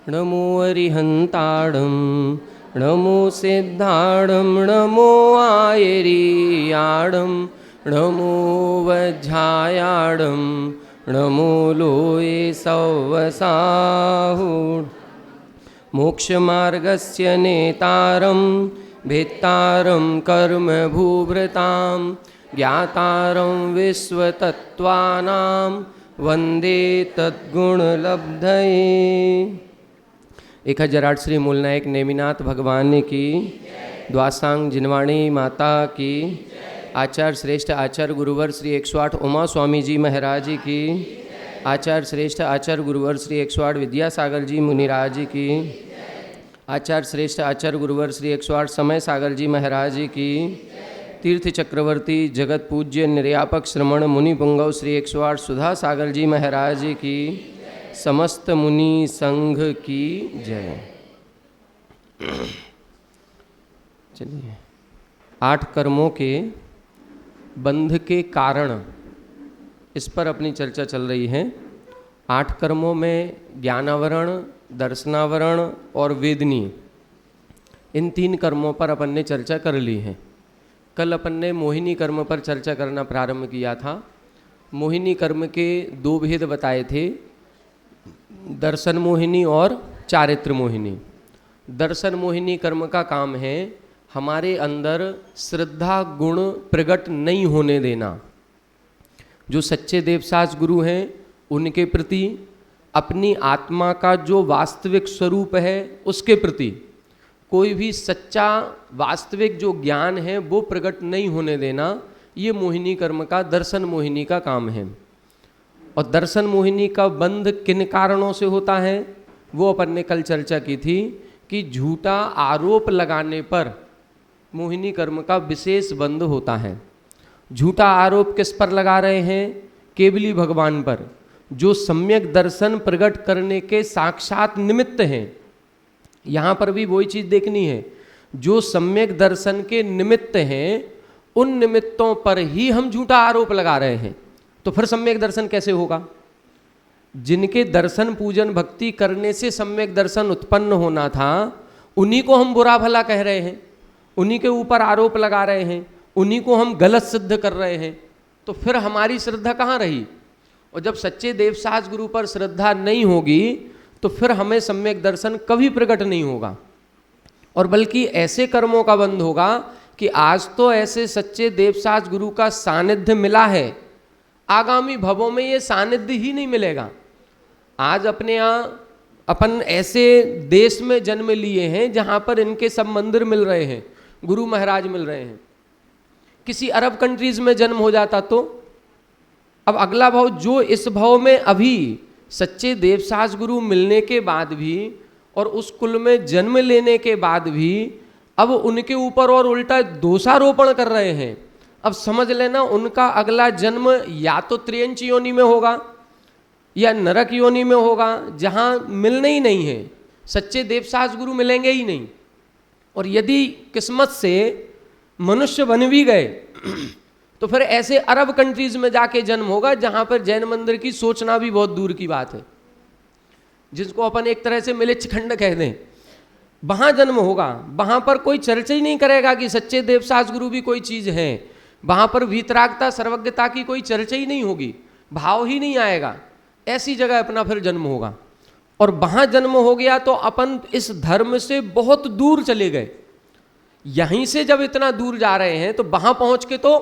नमो अरिहंताणं नमो सिद्धाणं नमो आयरीयाणं नमो वज्झायाणं नमो लोये सौवसाहुः मोक्षमार्गस्य नेतारं भेत्तारं कर्मभूभृतां ज्ञातारं विश्वतत्त्वानां वंदे तद्गुणलब्धये। 1008 श्री मूलनायक नेमिनाथ भगवान की, द्वासांग जिनवाणी माता की, आचार्य श्रेष्ठ आचार्य गुरुवर श्री 108 उमा स्वामी जी महाराज की, आचार्य श्रेष्ठ आचार्य गुरुवर श्री 108 विद्यासागर जी मुनिराज की, आचार्य श्रेष्ठ आचार्य गुरुवर श्री 108 समय सागर जी महाराज की, तीर्थ चक्रवर्ती जगत पूज्य निर्यापक श्रमण मुनि पुंगव श्री 108 सुधा सागर जी महाराज की, समस्त मुनि संघ की जय। चलिए, 8 कर्मों के बंध के कारण, इस पर अपनी चर्चा चल रही है। 8 कर्मों में ज्ञानावरण, दर्शनावरण और वेदनी, इन 3 कर्मों पर अपन ने चर्चा कर ली है। कल अपन ने मोहिनी कर्म पर चर्चा करना प्रारंभ किया था। मोहिनी कर्म के 2 भेद बताए थे, दर्शन मोहिनी और चारित्र मोहिनी। दर्शन मोहिनी कर्म का काम है हमारे अंदर श्रद्धा गुण प्रकट नहीं होने देना। जो सच्चे देवसास गुरु हैं उनके प्रति, अपनी आत्मा का जो वास्तविक स्वरूप है उसके प्रति कोई भी सच्चा वास्तविक जो ज्ञान है वो प्रकट नहीं होने देना, ये मोहिनी कर्म का, दर्शन मोहिनी का काम है। और दर्शन मोहिनी का बंध किन कारणों से होता है वो अपन ने कल चर्चा की थी कि झूठा आरोप लगाने पर मोहिनी कर्म का विशेष बंध होता है। झूठा आरोप किस पर लगा रहे हैं? केवली भगवान पर, जो सम्यक दर्शन प्रकट करने के साक्षात निमित्त हैं। यहाँ पर भी वही चीज़ देखनी है, जो सम्यक दर्शन के निमित्त हैं उन निमित्तों पर ही हम झूठा आरोप लगा रहे हैं। तो फिर सम्यक दर्शन कैसे होगा? जिनके दर्शन पूजन भक्ति करने से सम्यक दर्शन उत्पन्न होना था, उन्हीं को हम बुरा भला कह रहे हैं, उन्हीं के ऊपर आरोप लगा रहे हैं, उन्हीं को हम गलत सिद्ध कर रहे हैं। तो फिर हमारी श्रद्धा कहाँ रही? और जब सच्चे देवसास गुरु पर श्रद्धा नहीं होगी तो फिर हमें सम्यक दर्शन कभी प्रकट नहीं होगा। और बल्कि ऐसे कर्मों का बंध होगा कि आज तो ऐसे सच्चे देवसास गुरु का सानिध्य मिला है, आगामी भवों में ये सानिध्य ही नहीं मिलेगा। आज अपने यहाँ अपन ऐसे देश में जन्म लिए हैं जहाँ पर इनके सब मंदिर मिल रहे हैं, गुरु महाराज मिल रहे हैं। किसी अरब कंट्रीज में जन्म हो जाता तो अब अगला भाव, जो इस भाव में अभी सच्चे देवसास गुरु मिलने के बाद भी और उस कुल में जन्म लेने के बाद भी अब उनके ऊपर और उल्टा दोषारोपण कर रहे हैं। अब समझ लेना उनका अगला जन्म या तो त्रियंच योनि में होगा या नरक योनि में होगा, जहाँ मिलने ही नहीं है, सच्चे देवसास गुरु मिलेंगे ही नहीं। और यदि किस्मत से मनुष्य बन भी गए तो फिर ऐसे अरब कंट्रीज में जाके जन्म होगा जहां पर जैन मंदिर की सोचना भी बहुत दूर की बात है, जिसको अपन एक तरह से मिलिच खंड कह दें। वहां जन्म होगा, वहां पर कोई चर्चा ही नहीं करेगा कि सच्चे देवसास गुरु भी कोई चीज है। वहां पर वीतरागता सर्वज्ञता की कोई चर्चा ही नहीं होगी, भाव ही नहीं आएगा। ऐसी जगह अपना फिर जन्म होगा। और वहां जन्म हो गया तो अपन इस धर्म से बहुत दूर चले गए। यहीं से जब इतना दूर जा रहे हैं तो वहां पहुंच के तो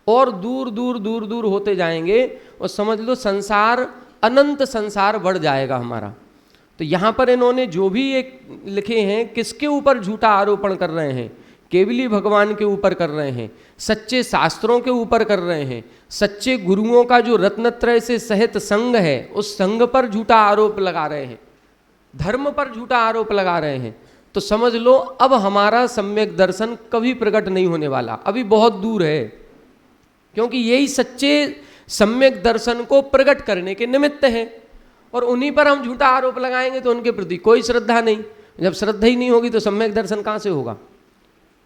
और दूर दूर दूर दूर होते जाएंगे और समझ लो संसार, अनंत संसार बढ़ जाएगा हमारा। तो यहाँ पर इन्होंने जो भी एक लिखे हैं, किसके ऊपर झूठा आरोपण कर रहे हैं? केवली भगवान के ऊपर कर रहे हैं, सच्चे शास्त्रों के ऊपर कर रहे हैं, सच्चे गुरुओं का जो रत्नत्रय से सहित संघ है उस संघ पर झूठा आरोप लगा रहे हैं, धर्म पर झूठा आरोप लगा रहे हैं। तो समझ लो अब हमारा सम्यक दर्शन कभी प्रकट नहीं होने वाला, अभी बहुत दूर है। क्योंकि यही सच्चे सम्यक दर्शन को प्रकट करने के निमित्त है। और उन्हीं पर हम झूठा आरोप लगाएंगे तो उनके प्रति कोई श्रद्धा नहीं। जब श्रद्धा ही नहीं होगी तो सम्यक दर्शन कहाँ से होगा?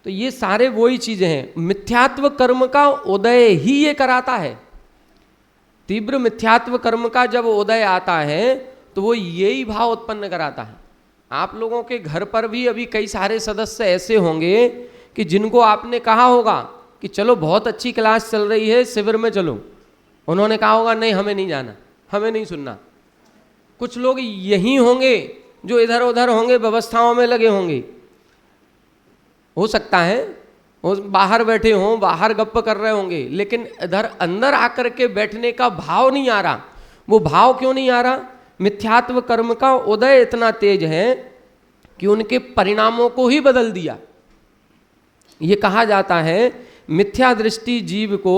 तो ये सारे वही चीजें हैं। मिथ्यात्व कर्म का उदय ही ये कराता है। तीव्र मिथ्यात्व कर्म का जब उदय आता है तो वो यही भाव उत्पन्न कराता है। आप लोगों के घर पर भी अभी कई सारे सदस्य ऐसे होंगे कि जिनको आपने कहा होगा कि चलो बहुत अच्छी क्लास चल रही है, शिविर में चलो, उन्होंने कहा होगा नहीं हमें नहीं जाना, हमें नहीं सुनना। कुछ लोग यही होंगे जो इधर उधर होंगे, व्यवस्थाओं में लगे होंगे। हो सकता है वो बाहर बैठे हों, बाहर गप्प कर रहे होंगे, लेकिन इधर अंदर आकर के बैठने का भाव नहीं आ रहा। वो भाव क्यों नहीं आ रहा? मिथ्यात्व कर्म का उदय इतना तेज है कि उनके परिणामों को ही बदल दिया। ये कहा जाता है मिथ्या दृष्टि जीव को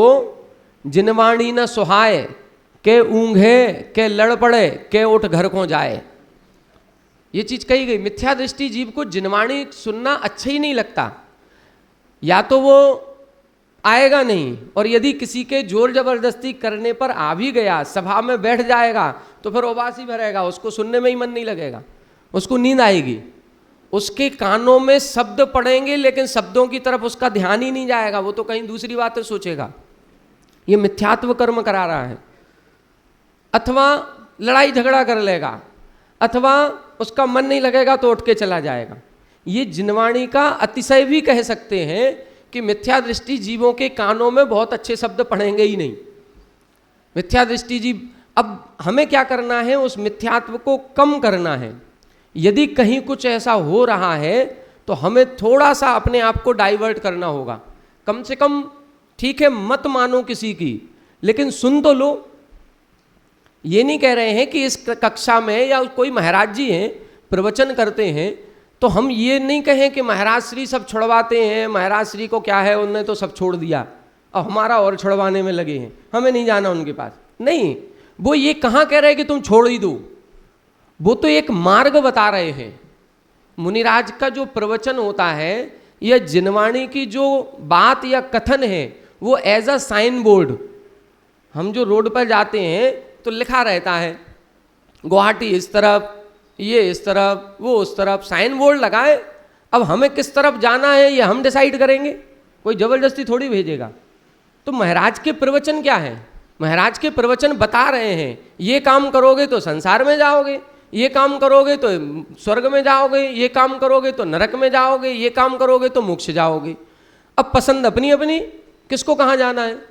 जिनवाणी न सुहाए, के ऊंघे के लड़ पड़े, के उठ घर को जाए। ये चीज कही गई। मिथ्या दृष्टि जीव को जिनवाणी सुनना अच्छा ही नहीं लगता, या तो वो आएगा नहीं, और यदि किसी के जोर जबरदस्ती करने पर आ भी गया, सभा में बैठ जाएगा, तो फिर उबास ही भरेगा, उसको सुनने में ही मन नहीं लगेगा, उसको नींद आएगी। उसके कानों में शब्द पड़ेंगे लेकिन शब्दों की तरफ उसका ध्यान ही नहीं जाएगा, वो तो कहीं दूसरी बातें सोचेगा। ये मिथ्यात्व कर्म करा रहा है। अथवा लड़ाई झगड़ा कर लेगा, अथवा उसका मन नहीं लगेगा तो उठ के चला जाएगा। ये जिनवाणी का अतिशय भी कह सकते हैं कि मिथ्या दृष्टि जीवों के कानों में बहुत अच्छे शब्द पड़ेंगे ही नहीं। मिथ्या दृष्टि जीव, अब हमें क्या करना है? उस मिथ्यात्व को कम करना है। यदि कहीं कुछ ऐसा हो रहा है तो हमें थोड़ा सा अपने आप को डाइवर्ट करना होगा। कम से कम ठीक है, मत मानो किसी की, लेकिन सुन तो लो। ये नहीं कह रहे हैं कि इस कक्षा में या कोई महाराज जी हैं प्रवचन करते हैं तो हम ये नहीं कहें कि महाराज श्री सब छुड़वाते हैं, महाराज श्री को क्या है, उनने तो सब छोड़ दिया, अब हमारा और छुड़वाने में लगे हैं, हमें नहीं जाना उनके पास। नहीं, वो ये कहाँ कह रहे हैं कि तुम छोड़ ही दो, वो तो एक मार्ग बता रहे हैं। मुनिराज का जो प्रवचन होता है या जिनवाणी की जो बात या कथन है वो एज अ साइन बोर्ड, हम जो रोड पर जाते हैं तो लिखा रहता है गुवाहाटी इस तरफ, ये इस तरफ, वो उस तरफ, साइन बोर्ड लगाए। अब हमें किस तरफ जाना है ये हम डिसाइड करेंगे, कोई जबरदस्ती थोड़ी भेजेगा। तो महाराज के प्रवचन क्या है? महाराज के प्रवचन बता रहे हैं ये काम करोगे तो संसार में जाओगे, ये काम करोगे तो स्वर्ग में जाओगे, ये काम करोगे तो नरक में जाओगे, ये काम करोगे तो मोक्ष जाओगे। अब पसंद अपनी अपनी, किसको कहाँ जाना है।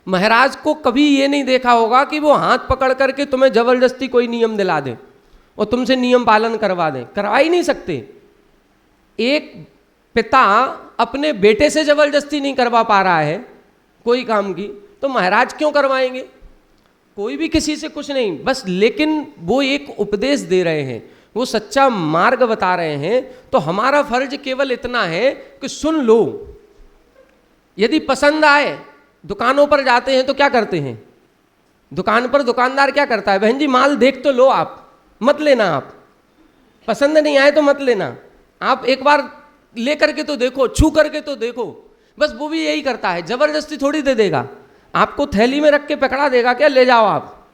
महाराज को कभी ये नहीं देखा होगा कि वो हाथ पकड़ करके तुम्हें जबरदस्ती कोई नियम दिला दे और तुमसे नियम पालन करवा दें, करवा ही नहीं सकते। एक पिता अपने बेटे से जबरदस्ती नहीं करवा पा रहा है कोई काम की, तो महाराज क्यों करवाएंगे? कोई भी किसी से कुछ नहीं, बस लेकिन वो एक उपदेश दे रहे हैं, वो सच्चा मार्ग बता रहे हैं। तो हमारा फर्ज केवल इतना है कि सुन लो। यदि पसंद आए, दुकानों पर जाते हैं तो क्या करते हैं? दुकान पर दुकानदार क्या करता है? बहन जी माल देख तो लो, आप मत लेना, आप पसंद नहीं आए तो मत लेना, आप एक बार ले करके तो देखो, छू करके तो देखो। बस वो भी यही करता है, जबरदस्ती थोड़ी दे देगा। आपको थैली में रख के पकड़ा देगा क्या ले जाओ आप,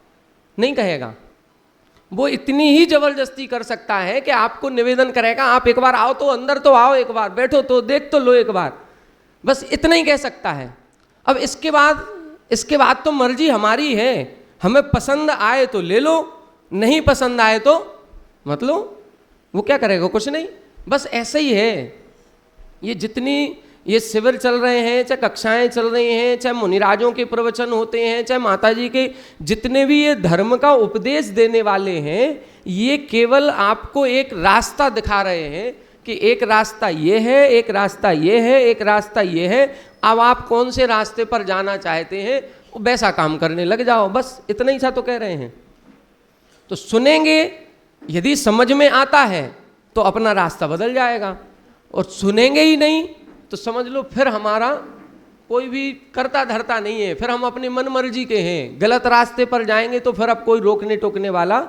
नहीं कहेगा। वो इतनी ही जबरदस्ती कर सकता है कि आपको निवेदन करेगा आप एक बार आओ तो, अंदर तो आओ, एक बार बैठो तो, देख तो लो एक बार, बस इतना ही कह सकता है। अब इसके बाद तो मर्जी हमारी है, हमें पसंद आए तो ले लो, नहीं पसंद आए तो मत लो। वो क्या करेगा? कुछ नहीं। बस ऐसे ही है। ये जितनी ये शिविर चल रहे हैं, चाहे कक्षाएं चल रही हैं, चाहे मुनिराजों के प्रवचन होते हैं, चाहे माताजी के जितने भी ये धर्म का उपदेश देने वाले हैं, ये केवल आपको एक रास्ता दिखा रहे हैं कि एक रास्ता ये है, एक रास्ता ये है, एक रास्ता ये है। अब आप कौन से रास्ते पर जाना चाहते हैं वैसा काम करने लग जाओ, बस इतना ही सा तो कह रहे हैं। तो सुनेंगे, यदि समझ में आता है तो अपना रास्ता बदल जाएगा, और सुनेंगे ही नहीं तो समझ लो फिर हमारा कोई भी करता धरता नहीं है, फिर हम अपनी मन मर्जी के हैं, गलत रास्ते पर जाएंगे तो फिर अब कोई रोकने टोकने वाला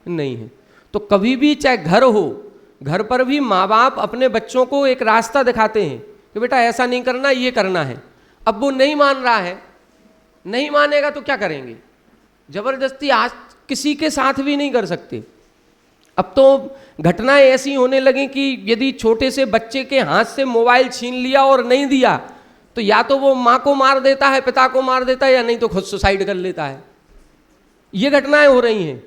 नहीं है। तो कभी भी चाहे घर हो, घर पर भी माँ बाप अपने बच्चों को एक रास्ता दिखाते हैं कि बेटा ऐसा नहीं करना, ये करना है। अब वो नहीं मान रहा है, नहीं मानेगा तो क्या करेंगे? जबरदस्ती आज किसी के साथ भी नहीं कर सकते। अब तो घटनाएं ऐसी होने लगी कि यदि छोटे से बच्चे के हाथ से मोबाइल छीन लिया और नहीं दिया तो या तो वो माँ को मार देता है, पिता को मार देता है, या नहीं तो खुद सुसाइड कर लेता है। ये घटनाएं हो रही हैं।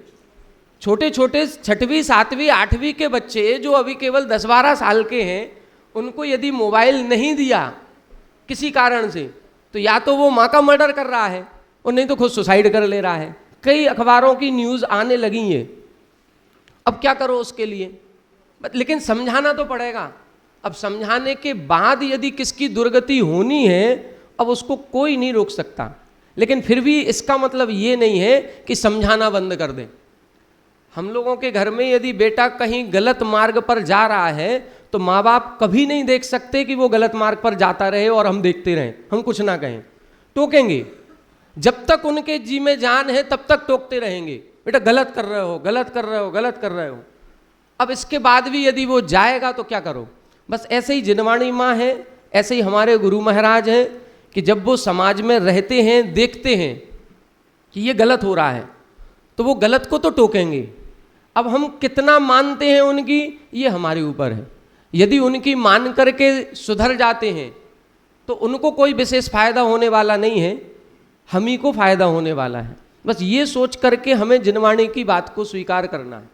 छोटे छोटे 6वीं 7वीं 8वीं के बच्चे जो अभी केवल 10-12 साल के हैं, उनको यदि मोबाइल नहीं दिया किसी कारण से, तो या तो वो माँ का मर्डर कर रहा है और नहीं तो खुद सुसाइड कर ले रहा है। कई अखबारों की न्यूज़ आने लगी है। अब क्या करो उसके लिए, लेकिन समझाना तो पड़ेगा। अब समझाने के बाद यदि किसकी दुर्गति होनी है, अब उसको कोई नहीं रोक सकता। लेकिन फिर भी इसका मतलब ये नहीं है कि समझाना बंद कर दें। हम लोगों के घर में यदि बेटा कहीं गलत मार्ग पर जा रहा है, तो माँ बाप कभी नहीं देख सकते कि वो गलत मार्ग पर जाता रहे और हम देखते रहें, हम कुछ ना कहें। टोकेंगे, जब तक उनके जी में जान है तब तक टोकते रहेंगे, बेटा गलत कर रहे हो, गलत कर रहे हो, गलत कर रहे हो। अब इसके बाद भी यदि वो जाएगा तो क्या करो। बस ऐसे ही जिनवाणी माँ है, ऐसे ही हमारे गुरु महाराज हैं कि जब वो समाज में रहते हैं, देखते हैं कि ये गलत हो रहा है, तो वो गलत को तो टोकेंगे। अब हम कितना मानते हैं उनकी, ये हमारे ऊपर है। यदि उनकी मान करके सुधर जाते हैं तो उनको कोई विशेष फायदा होने वाला नहीं है, हम ही को फायदा होने वाला है। बस ये सोच करके हमें जिनवाणी की बात को स्वीकार करना है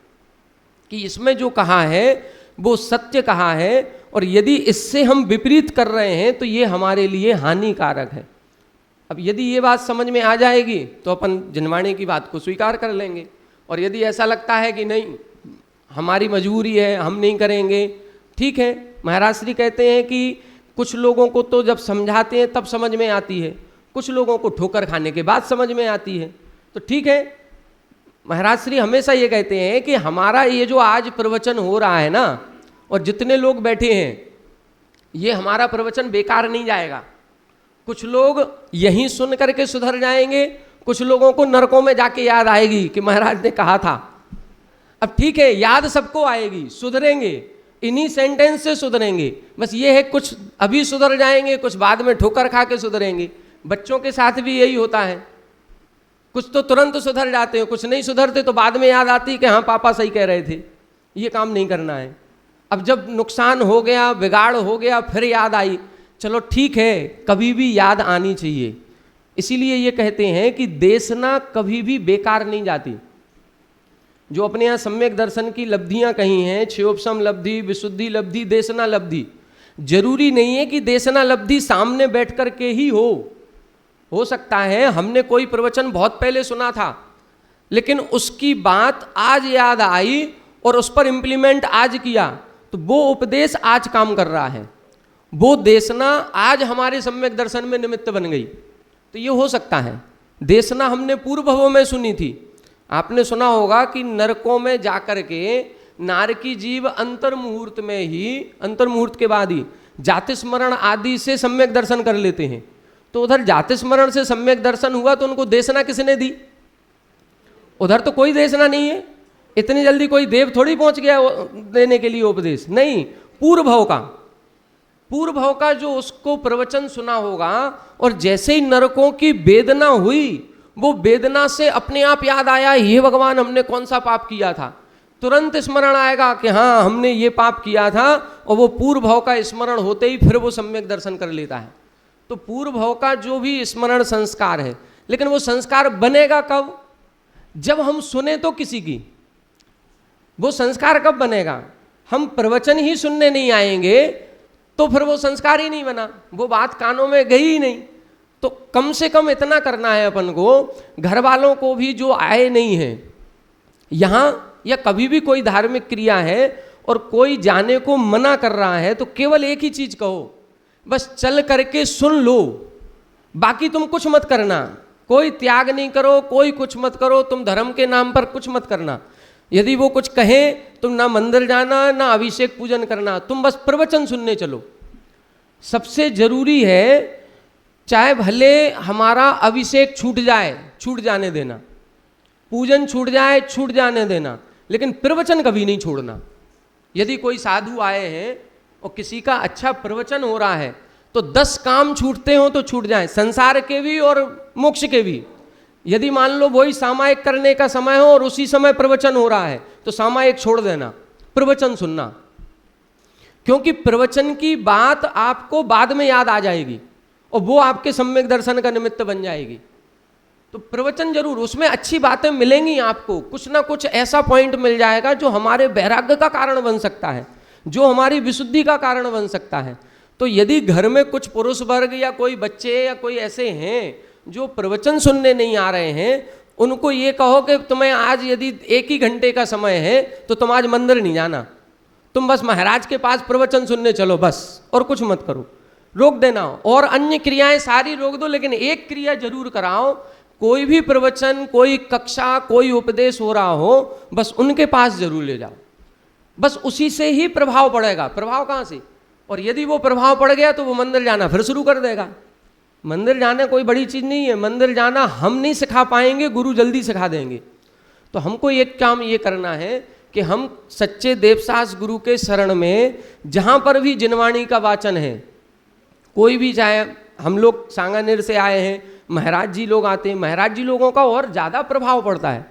कि इसमें जो कहा है वो सत्य कहा है, और यदि इससे हम विपरीत कर रहे हैं तो ये हमारे लिए हानिकारक है। अब यदि ये बात समझ में आ जाएगी तो अपन जिनवाणी की बात को स्वीकार कर लेंगे, और यदि ऐसा लगता है कि नहीं हमारी मजबूरी है, हम नहीं करेंगे, ठीक है। महाराज श्री कहते हैं कि कुछ लोगों को तो जब समझाते हैं तब समझ में आती है, कुछ लोगों को ठोकर खाने के बाद समझ में आती है, तो ठीक है। महाराज श्री हमेशा ये कहते हैं कि हमारा ये जो आज प्रवचन हो रहा है ना, और जितने लोग बैठे हैं, ये हमारा प्रवचन बेकार नहीं जाएगा। कुछ लोग यहीं सुन करके सुधर जाएंगे, कुछ लोगों को नरकों में जाके याद आएगी कि महाराज ने कहा था। अब ठीक है, याद सबको आएगी, सुधरेंगे, इन्हीं सेंटेंस से सुधरेंगे। बस ये है कुछ अभी सुधर जाएंगे, कुछ बाद में ठोकर खा के सुधरेंगे। बच्चों के साथ भी यही होता है, कुछ तो तुरंत सुधर जाते हैं, कुछ नहीं सुधरते तो बाद में याद आती कि हाँ पापा सही कह रहे थे, ये काम नहीं करना है। अब जब नुकसान हो गया, बिगाड़ हो गया, फिर याद आई, चलो ठीक है, कभी भी याद आनी चाहिए। इसीलिए ये कहते हैं कि देशना कभी भी बेकार नहीं जाती। जो अपने यहाँ सम्यक दर्शन की लब्धियाँ कही हैं, क्षयोपशम लब्धि, विशुद्धि लब्धि, देशना लब्धि, जरूरी नहीं है कि देशना लब्धि सामने बैठ कर के ही हो सकता है हमने कोई प्रवचन बहुत पहले सुना था, लेकिन उसकी बात आज याद आई और उस पर इम्प्लीमेंट आज किया, तो वो उपदेश आज काम कर रहा है, वो देशना आज हमारे सम्यक दर्शन में निमित्त बन गई। तो ये हो सकता है। देशना हमने पूर्व भवों में सुनी थी। आपने सुना होगा कि नरकों में जाकर के नारकी जीव अंतर मुहूर्त में ही, अंतर मुहूर्त के बाद ही जाति स्मरण आदि से सम्यक दर्शन कर लेते हैं। तो उधर जाति स्मरण से सम्यक दर्शन हुआ तो उनको देशना किसने दी? उधर तो कोई देशना नहीं है, इतनी जल्दी कोई देव थोड़ी पहुंच गया देने के लिए उपदेश, नहीं। पूर्व भव का जो उसको प्रवचन सुना होगा, और जैसे ही नरकों की वेदना हुई, वो वेदना से अपने आप याद आया, ये भगवान हमने कौन सा पाप किया था, तुरंत स्मरण आएगा कि हाँ हमने ये पाप किया था, और वो पूर्व भव का स्मरण होते ही फिर वो सम्यक दर्शन कर लेता है। तो पूर्व भव का जो भी स्मरण संस्कार है, लेकिन वो संस्कार बनेगा कब? जब हम सुने तो किसी की। वो संस्कार कब बनेगा? हम प्रवचन ही सुनने नहीं आएंगे तो फिर वो संस्कार ही नहीं बना, वो बात कानों में गई ही नहीं। तो कम से कम इतना करना है अपन को, घर वालों को भी जो आए नहीं है यहाँ, या कभी भी कोई धार्मिक क्रिया है और कोई जाने को मना कर रहा है, तो केवल एक ही चीज कहो, बस चल करके सुन लो, बाकी तुम कुछ मत करना, कोई त्याग नहीं करो, कोई कुछ मत करो, तुम धर्म के नाम पर कुछ मत करना। यदि वो कुछ कहें तुम ना मंदिर जाना, ना अभिषेक पूजन करना, तुम बस प्रवचन सुनने चलो। सबसे जरूरी है, चाहे भले हमारा अभिषेक छूट जाए, छूट जाने देना, पूजन छूट जाए, छूट जाने देना, लेकिन प्रवचन कभी नहीं छोड़ना। यदि कोई साधु आए हैं और किसी का अच्छा प्रवचन हो रहा है, तो 10 काम छूटते हो तो छूट जाए, संसार के भी और मोक्ष के भी। यदि मान लो वही सामायिक करने का समय हो और उसी समय प्रवचन हो रहा है, तो सामायिक छोड़ देना, प्रवचन सुनना, क्योंकि प्रवचन की बात आपको बाद में याद आ जाएगी और वो आपके सम्यक दर्शन का निमित्त बन जाएगी। तो प्रवचन जरूर, उसमें अच्छी बातें मिलेंगी आपको, कुछ ना कुछ ऐसा पॉइंट मिल जाएगा जो हमारे वैराग्य का कारण बन सकता है, जो हमारी विशुद्धि का कारण बन सकता है। तो यदि घर में कुछ पुरुष वर्ग या कोई बच्चे या कोई ऐसे हैं जो प्रवचन सुनने नहीं आ रहे हैं, उनको ये कहो कि तुम्हें आज यदि 1 ही घंटे का समय है तो तुम आज मंदिर नहीं जाना, तुम बस महाराज के पास प्रवचन सुनने चलो बस, और कुछ मत करो, रोक देना। और अन्य क्रियाएं सारी रोक दो, लेकिन एक क्रिया जरूर कराओ, कोई भी प्रवचन, कोई कक्षा, कोई उपदेश हो रहा हो, बस उनके पास जरूर ले जाओ, बस उसी से ही प्रभाव पड़ेगा। प्रभाव कहाँ से? और यदि वो प्रभाव पड़ गया तो वो मंदिर जाना फिर शुरू कर देगा। मंदिर जाना कोई बड़ी चीज़ नहीं है, मंदिर जाना हम नहीं सिखा पाएंगे, गुरु जल्दी सिखा देंगे। तो हमको एक काम ये करना है कि हम सच्चे देवसास गुरु के शरण में जहाँ पर भी जिनवाणी का वाचन है, कोई भी, चाहे हम लोग सांगानेर से आए हैं, महाराज जी लोग आते हैं, महाराज जी लोगों का और ज़्यादा प्रभाव पड़ता है,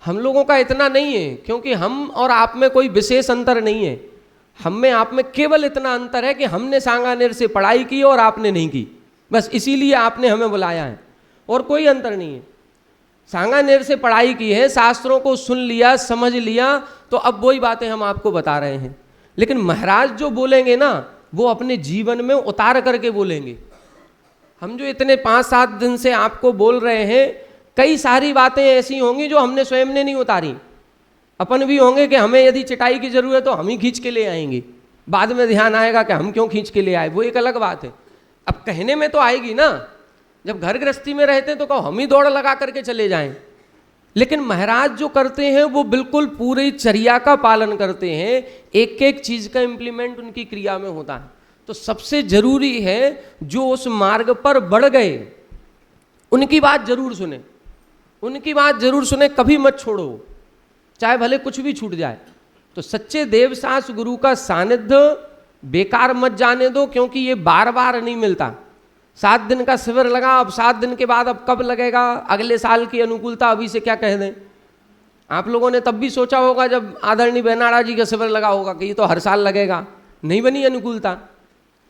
हम लोगों का इतना नहीं है, क्योंकि हम और आप में कोई विशेष अंतर नहीं है। हम में आप में केवल इतना अंतर है कि हमने सांगानेर से पढ़ाई की और आपने नहीं की, बस इसीलिए आपने हमें बुलाया है, और कोई अंतर नहीं है। सांगानेर से पढ़ाई की है, शास्त्रों को सुन लिया, समझ लिया, तो अब वही बातें हम आपको बता रहे हैं। लेकिन महाराज जो बोलेंगे ना, वो अपने जीवन में उतार करके बोलेंगे। हम जो इतने 5-7 दिन से आपको बोल रहे हैं, कई सारी बातें ऐसी होंगी जो हमने स्वयं ने नहीं उतारी। अपन भी होंगे कि हमें यदि चटाई की जरूरत है तो हम ही खींच के ले आएंगे, बाद में ध्यान आएगा कि हम क्यों खींच के ले आए, वो एक अलग बात है। अब कहने में तो आएगी ना, जब घर गृहस्थी में रहते हैं तो कहो हम ही दौड़ लगा करके चले जाएं। लेकिन महाराज जो करते हैं वो बिल्कुल पूरी चर्या का पालन करते हैं, एक एक चीज का इम्प्लीमेंट उनकी क्रिया में होता है। तो सबसे जरूरी है जो उस मार्ग पर बढ़ गए उनकी बात जरूर सुने, उनकी बात जरूर सुने, कभी मत छोड़ो, चाहे भले कुछ भी छूट जाए। तो सच्चे देवसास गुरु का सानिध्य बेकार मत जाने दो, क्योंकि ये बार बार नहीं मिलता। 7 दिन का शिविर लगा, अब 7 दिन के बाद अब कब लगेगा, अगले साल की अनुकूलता अभी से क्या कह दें। आप लोगों ने तब भी सोचा होगा जब आदरणीय बेनाड़ा जी का शिविर लगा होगा कि ये तो हर साल लगेगा, नहीं बनी अनुकूलता,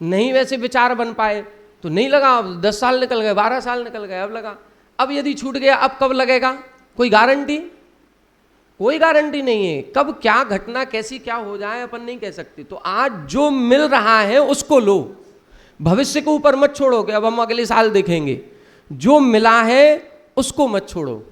नहीं वैसे विचार बन पाए तो नहीं लगा। अब 10 साल निकल गए, 12 साल निकल गए, अब लगा। अब यदि छूट गया अब कब लगेगा, कोई गारंटी? कोई गारंटी नहीं है, कब क्या घटना कैसी क्या हो जाए अपन नहीं कह सकते। तो आज जो मिल रहा है उसको लो, भविष्य के ऊपर मत छोड़ो कि अब हम अगले साल देखेंगे। जो मिला है उसको मत छोड़ो।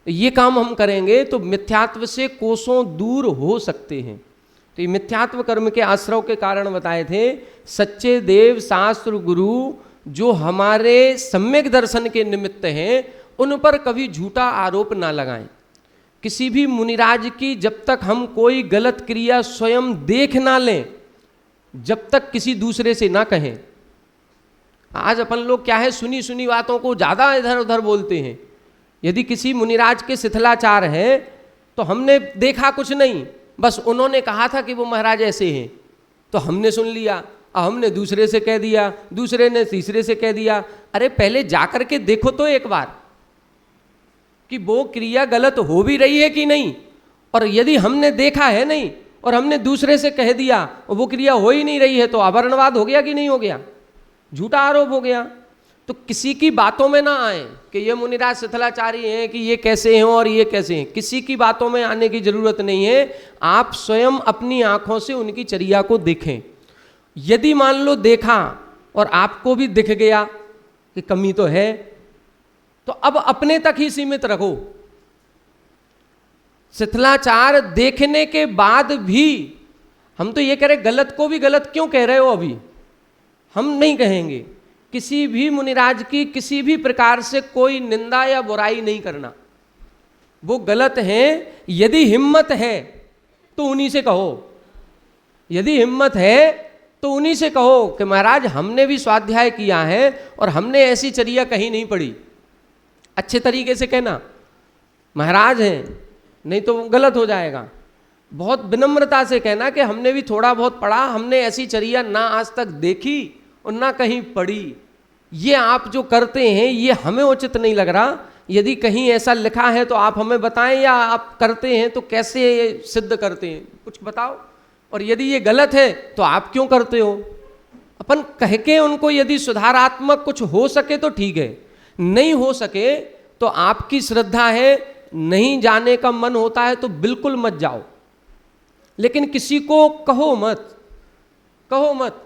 ये काम हम करेंगे तो मिथ्यात्व से कोसों दूर हो सकते हैं। तो ये मिथ्यात्व कर्म के आश्रव के कारण बताए थे। सच्चे देव शास्त्र गुरु जो हमारे सम्यक दर्शन के निमित्त हैं, उन पर कभी झूठा आरोप ना लगाएं। किसी भी मुनिराज की जब तक हम कोई गलत क्रिया स्वयं देख ना लें, जब तक किसी दूसरे से ना कहें। आज अपन लोग क्या है, सुनी सुनी बातों को ज़्यादा इधर उधर बोलते हैं। यदि किसी मुनिराज के शिथिलाचार है तो हमने देखा कुछ नहीं, बस उन्होंने कहा था कि वो महाराज ऐसे हैं तो हमने सुन लिया, अब हमने दूसरे से कह दिया, दूसरे ने तीसरे से कह दिया। अरे पहले जाकर के देखो तो एक बार कि वो क्रिया गलत हो भी रही है कि नहीं। और यदि हमने देखा है नहीं और हमने दूसरे से कह दिया और वो क्रिया हो ही नहीं रही है तो आभरणवाद हो गया कि नहीं हो गया, झूठा आरोप हो गया। तो किसी की बातों में ना आए कि ये मुनिराज शिथिलाचारी हैं, कि ये कैसे हैं और ये कैसे हैं। किसी की बातों में आने की जरूरत नहीं है। आप स्वयं अपनी आंखों से उनकी चर्या को देखें। यदि मान लो देखा और आपको भी दिख गया कि कमी तो है, तो अब अपने तक ही सीमित रखो। शिथिलाचार देखने के बाद भी हम तो ये कह रहे गलत को भी गलत क्यों कह रहे हो, अभी हम नहीं कहेंगे। किसी भी मुनिराज की किसी भी प्रकार से कोई निंदा या बुराई नहीं करना, वो गलत हैं। यदि हिम्मत है तो उन्हीं से कहो, यदि हिम्मत है तो उन्हीं से कहो कि महाराज हमने भी स्वाध्याय किया है और हमने ऐसी चर्या कहीं नहीं पढ़ी। अच्छे तरीके से कहना महाराज हैं, नहीं तो गलत हो जाएगा। बहुत विनम्रता से कहना कि हमने भी थोड़ा बहुत पढ़ा, हमने ऐसी चर्या ना आज तक देखी और ना कहीं पढ़ी। ये आप जो करते हैं ये हमें उचित नहीं लग रहा। यदि कहीं ऐसा लिखा है तो आप हमें बताएं, या आप करते हैं तो कैसे सिद्ध करते हैं, कुछ बताओ। और यदि ये गलत है तो आप क्यों करते हो। अपन कह के उनको यदि सुधारात्मक कुछ हो सके तो ठीक है, नहीं हो सके तो आपकी श्रद्धा है, नहीं जाने का मन होता है तो बिल्कुल मत जाओ, लेकिन किसी को कहो मत, कहो मत,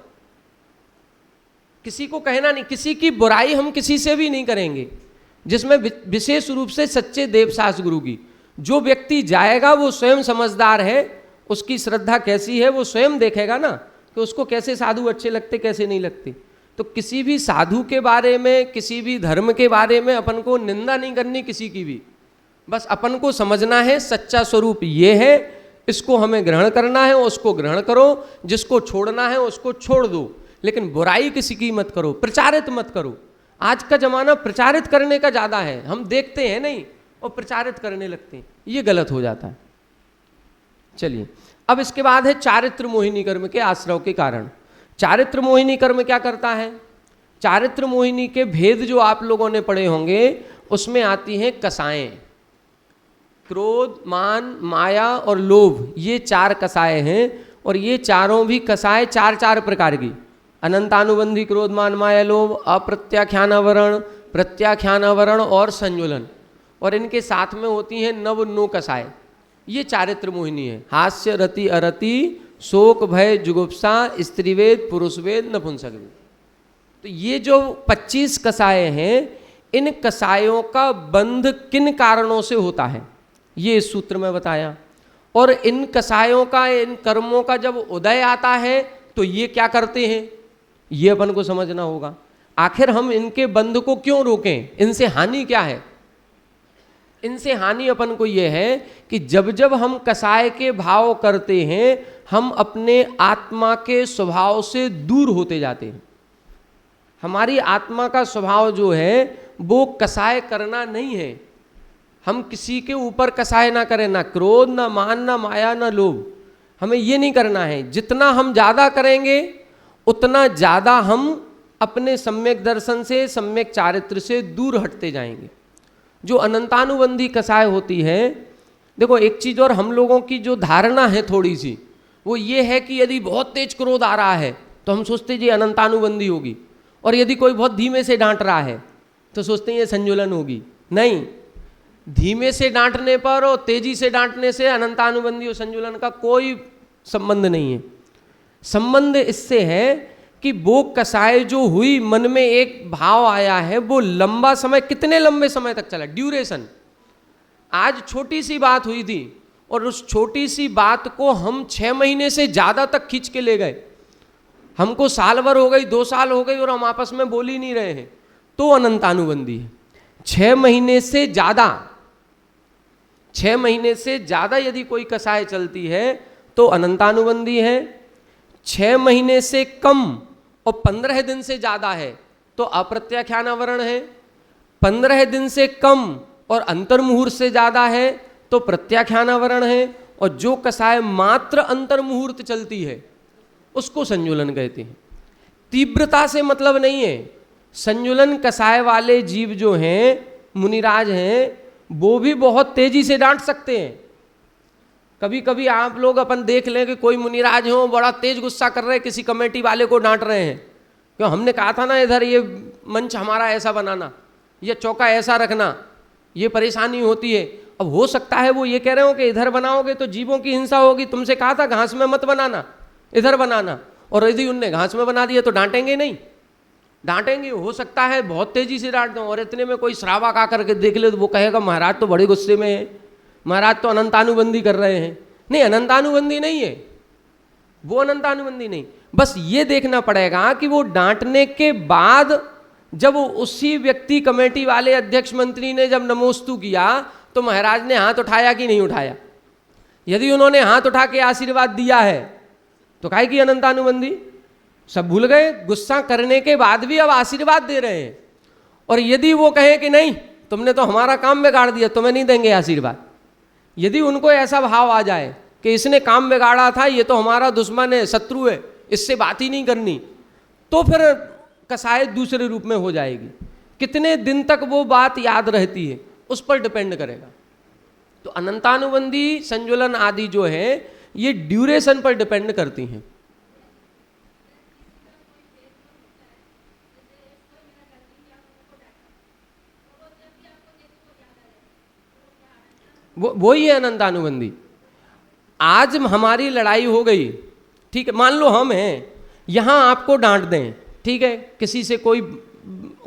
किसी को कहना नहीं। किसी की बुराई हम किसी से भी नहीं करेंगे, जिसमें विशेष रूप से सच्चे देवसास गुरु की। जो व्यक्ति जाएगा वो स्वयं समझदार है, उसकी श्रद्धा कैसी है वो स्वयं देखेगा ना, कि उसको कैसे साधु अच्छे लगते कैसे नहीं लगते। तो किसी भी साधु के बारे में, किसी भी धर्म के बारे में अपन को निंदा नहीं करनी किसी की भी। बस अपन को समझना है सच्चा स्वरूप ये है, इसको हमें ग्रहण करना है, उसको ग्रहण करो, जिसको छोड़ना है उसको छोड़ दो, लेकिन बुराई किसी की मत करो, प्रचारित मत करो। आज का जमाना प्रचारित करने का ज़्यादा है, हम देखते हैं नहीं और प्रचारित करने लगते हैं, ये गलत हो जाता है। चलिए, अब इसके बाद है चारित्र मोहिनी कर्म के आश्रव के कारण। चारित्र मोहिनी कर्म क्या करता है? चारित्र मोहिनी के भेद जो आप लोगों ने पढ़े होंगे उसमें आती हैं कसाएं। क्रोध, मान, माया और लोभ, ये 4 कसाएं हैं, और ये चारों भी कसाएं 4 प्रकार की। अनंतानुबंधी, क्रोध, मान, माया, लोभ, अप्रत्याख्यानावरण, प्रत्याख्यानावरण और संजुलन, और इनके साथ में होती हैं 9 कसाएं। ये चारित्र मोहिनी है। हास्य, रति, अरति, शोक, भय, जुगुप्सा, स्त्रीवेद, पुरुषवेद, नपुंसकवेद। तो ये जो 25 कसाएं हैं, इन कसायों का बंध किन कारणों से होता है ये इस सूत्र में बताया। और इन कसायों का, इन कर्मों का जब उदय आता है तो ये क्या करते हैं ये अपन को समझना होगा। आखिर हम इनके बंध को क्यों रोकें, इनसे हानि क्या है? इनसे हानि अपन को यह है कि जब जब हम कसाय के भाव करते हैं हम अपने आत्मा के स्वभाव से दूर होते जाते हैं। हमारी आत्मा का स्वभाव जो है वो कसाय करना नहीं है। हम किसी के ऊपर कसाय ना करें, ना क्रोध, ना मान, ना माया, ना लोभ, हमें ये नहीं करना है। जितना हम ज़्यादा करेंगे उतना ज़्यादा हम अपने सम्यक दर्शन से, सम्यक चारित्र से दूर हटते जाएंगे। जो अनंतानुबंधी कसाय होती है, देखो एक चीज़ और हम लोगों की जो धारणा है थोड़ी सी, वो ये है कि यदि बहुत तेज क्रोध आ रहा है तो हम सोचते हैं ये अनंतानुबंधी होगी, और यदि कोई बहुत धीमे से डांट रहा है तो सोचते हैं ये संजुलन होगी। नहीं, धीमे से डांटने पर और तेजी से डांटने से अनंतानुबंधी और संजुलन का कोई संबंध नहीं है। संबंध इससे है कि वो कसाय जो हुई, मन में एक भाव आया है, वो लंबा समय, कितने लंबे समय तक चला, ड्यूरेशन। आज छोटी सी बात हुई थी और उस छोटी सी बात को हम 6 महीने से ज़्यादा तक खींच के ले गए। हमको साल भर हो गई, 2 साल हो गई और हम आपस में बोल ही नहीं रहे हैं, तो अनंतानुबंधी है। 6 महीने से ज़्यादा, 6 महीने से ज़्यादा यदि कोई कसाय चलती है तो अनंतानुबंधी है। 6 महीने से कम और 15 दिन से ज़्यादा है तो अप्रत्याख्यानावरण है। 15 दिन से कम और अंतर्मुहूर्त से ज़्यादा है तो प्रत्याख्यानावरण है। और जो कसाय मात्र अंतर्मुहूर्त चलती है उसको संजुलन कहते हैं। तीव्रता से मतलब नहीं है। संजुलन कसाय वाले जीव जो हैं, मुनिराज हैं, वो भी बहुत तेजी से डांट सकते हैं। कभी कभी आप लोग अपन देख लें कि कोई मुनिराज हो बड़ा तेज गुस्सा कर रहे हैं, किसी कमेटी वाले को डांट रहे हैं, क्यों हमने कहा था ना इधर ये मंच हमारा ऐसा बनाना, ये चौका ऐसा रखना, ये परेशानी होती है। अब हो सकता है वो ये कह रहे हो कि इधर बनाओगे तो जीवों की हिंसा होगी, तुमसे कहा था घास में मत बनाना, इधर बनाना, और यदि उनने घास में बना दिया तो डांटेंगे नहीं? डांटेंगे। हो सकता है बहुत तेजी से डांट दो और इतने में कोई श्रावक आकर के देख ले तो वो कहेगा महाराज तो बड़े गुस्से में है, महाराज तो अनंतानुबंधी कर रहे हैं। नहीं, अनंतानुबंधी नहीं है वो, अनंतानुबंधी नहीं। बस ये देखना पड़ेगा कि वो डांटने के बाद जब उसी व्यक्ति, कमेटी वाले अध्यक्ष मंत्री ने जब नमोस्तु किया तो महाराज ने हाथ उठाया कि नहीं उठाया। यदि उन्होंने हाथ उठा के आशीर्वाद दिया है तो काहे की अनंतानुबंधी? सब भूल गए, गुस्सा करने के बाद भी अब आशीर्वाद दे रहे हैं। और यदि वो कहे कि नहीं तुमने तो हमारा काम बिगाड़ दिया, तुम्हें नहीं देंगे आशीर्वाद, यदि उनको ऐसा भाव आ जाए कि इसने काम बिगाड़ा था, ये तो हमारा दुश्मन है, शत्रु है, इससे बात ही नहीं करनी, तो फिर कसाय दूसरे रूप में हो जाएगी। कितने दिन तक वो बात याद रहती है उस पर डिपेंड करेगा। तो अनंतानुबंधी, संजुलन आदि जो है ये ड्यूरेशन पर डिपेंड करती हैं। वही है अनंतानुबंधी। आज हमारी लड़ाई हो गई, ठीक है, मान लो हम हैं यहाँ, आपको डांट दें, ठीक है, किसी से कोई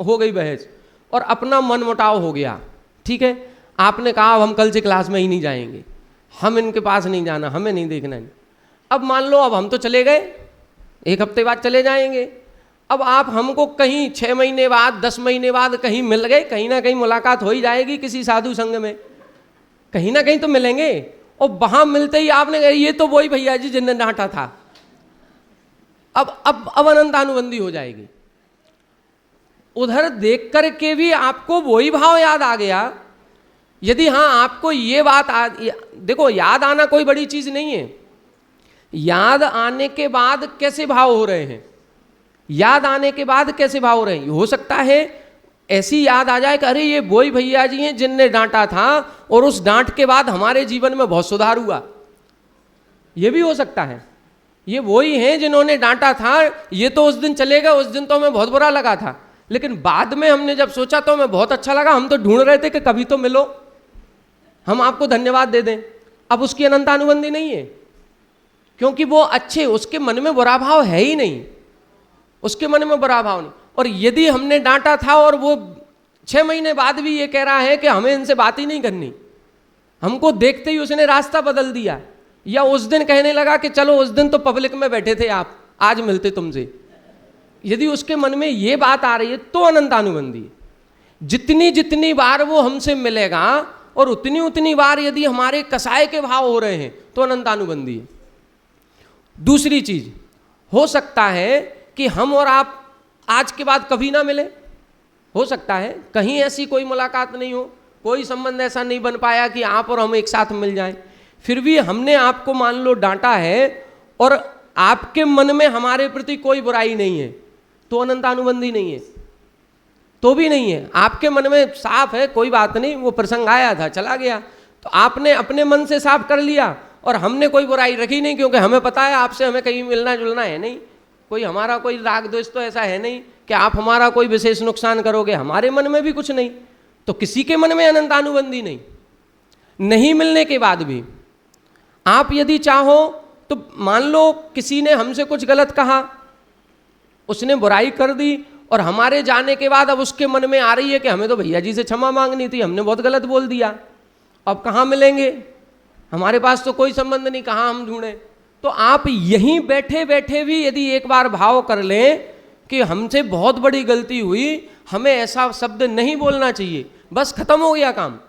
हो गई बहस और अपना मनमुटाव हो गया, ठीक है, आपने कहा अब हम कल से क्लास में ही नहीं जाएंगे, हम इनके पास नहीं जाना, हमें नहीं देखना है। अब मान लो अब हम तो चले गए, 1 हफ्ते बाद चले जाएंगे, अब आप हमको कहीं 6 महीने बाद 10 महीने बाद कहीं मिल गए, कहीं ना कहीं मुलाकात हो ही जाएगी किसी साधु संग में, कहीं ना कहीं तो मिलेंगे, और वहां मिलते ही आपने कहा ये तो वही भैया जी जिनने डांटा था, अब अनंतानुबंधी हो जाएगी। उधर देख कर के भी आपको वही भाव याद आ गया। यदि हाँ आपको ये बात देखो, याद आना कोई बड़ी चीज नहीं है, याद आने के बाद कैसे भाव हो रहे हैं, याद आने के बाद कैसे भाव हो रहे हैं। हो सकता है ऐसी याद आ जाए कि अरे ये वही भैया जी हैं जिनने डांटा था और उस डांट के बाद हमारे जीवन में बहुत सुधार हुआ, ये भी हो सकता है। ये वही हैं जिन्होंने डांटा था, ये तो उस दिन चले गए, उस दिन तो हमें बहुत बुरा लगा था, लेकिन बाद में हमने जब सोचा तो हमें बहुत अच्छा लगा, हम तो ढूंढ रहे थे कि कभी तो मिलो, हम आपको धन्यवाद दे दें। अब उसकी अनंतानुबंधी नहीं है, क्योंकि वो अच्छे, उसके मन में बुरा भाव है ही नहीं, उसके मन में बुरा भाव नहीं। और यदि हमने डांटा था और वो 6 महीने बाद भी ये कह रहा है कि हमें इनसे बात ही नहीं करनी, हमको देखते ही उसने रास्ता बदल दिया, या उस दिन कहने लगा कि चलो उस दिन तो पब्लिक में बैठे थे आप, आज मिलते तुमसे, यदि उसके मन में ये बात आ रही है तो अनंतानुबंधी। जितनी जितनी बार वो हमसे मिलेगा और उतनी उतनी बार यदि हमारे कसाय के भाव हो रहे हैं तो अनंतानुबंधी है। दूसरी चीज, हो सकता है कि हम और आप आज के बाद कभी ना मिले, हो सकता है कहीं ऐसी कोई मुलाकात नहीं हो, कोई संबंध ऐसा नहीं बन पाया कि आप और हम एक साथ मिल जाएं, फिर भी हमने आपको मान लो डांटा है और आपके मन में हमारे प्रति कोई बुराई नहीं है, तो अनंतानुबंधी नहीं है, तो भी नहीं है। आपके मन में साफ है, कोई बात नहीं, वो प्रसंग आया था चला गया, तो आपने अपने मन से साफ कर लिया और हमने कोई बुराई रखी नहीं, क्योंकि हमें पता है आपसे हमें कहीं मिलना जुलना है नहीं, कोई हमारा कोई राग द्वेष तो ऐसा है नहीं कि आप हमारा कोई विशेष नुकसान करोगे, हमारे मन में भी कुछ नहीं, तो किसी के मन में अनंतानुबंधी नहीं। नहीं मिलने के बाद भी आप यदि चाहो तो मान लो किसी ने हमसे कुछ गलत कहा, उसने बुराई कर दी और हमारे जाने के बाद अब उसके मन में आ रही है कि हमें तो भैया जी से क्षमा मांगनी थी, हमने बहुत गलत बोल दिया, अब कहाँ मिलेंगे, हमारे पास तो कोई संबंध नहीं, कहाँ हम ढूंढें। तो आप यहीं बैठे बैठे भी यदि एक बार भाव कर लें कि हमसे बहुत बड़ी गलती हुई, हमें ऐसा शब्द नहीं बोलना चाहिए, बस खत्म हो गया काम,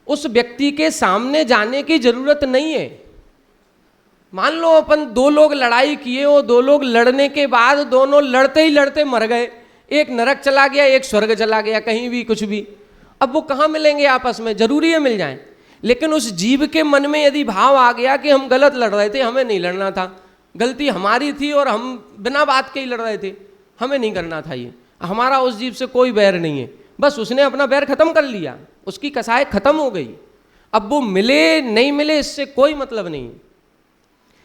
उस व्यक्ति के सामने जाने की जरूरत नहीं है। मान लो अपन 2 लोग लड़ाई किए और 2 लोग लड़ने के बाद दोनों लड़ते ही लड़ते मर गए, एक नरक चला गया एक स्वर्ग चला गया, कहीं भी कुछ भी, अब वो कहाँ मिलेंगे आपस में, जरूरी है मिल जाएं। लेकिन उस जीव के मन में यदि भाव आ गया कि हम गलत लड़ रहे थे, हमें नहीं लड़ना था, गलती हमारी थी और हम बिना बात के ही लड़ रहे थे, हमें नहीं करना था, ये हमारा उस जीव से कोई बैर नहीं है, बस उसने अपना बैर खत्म कर लिया, उसकी कसाई खत्म हो गई, अब वो मिले नहीं मिले इससे कोई मतलब नहीं।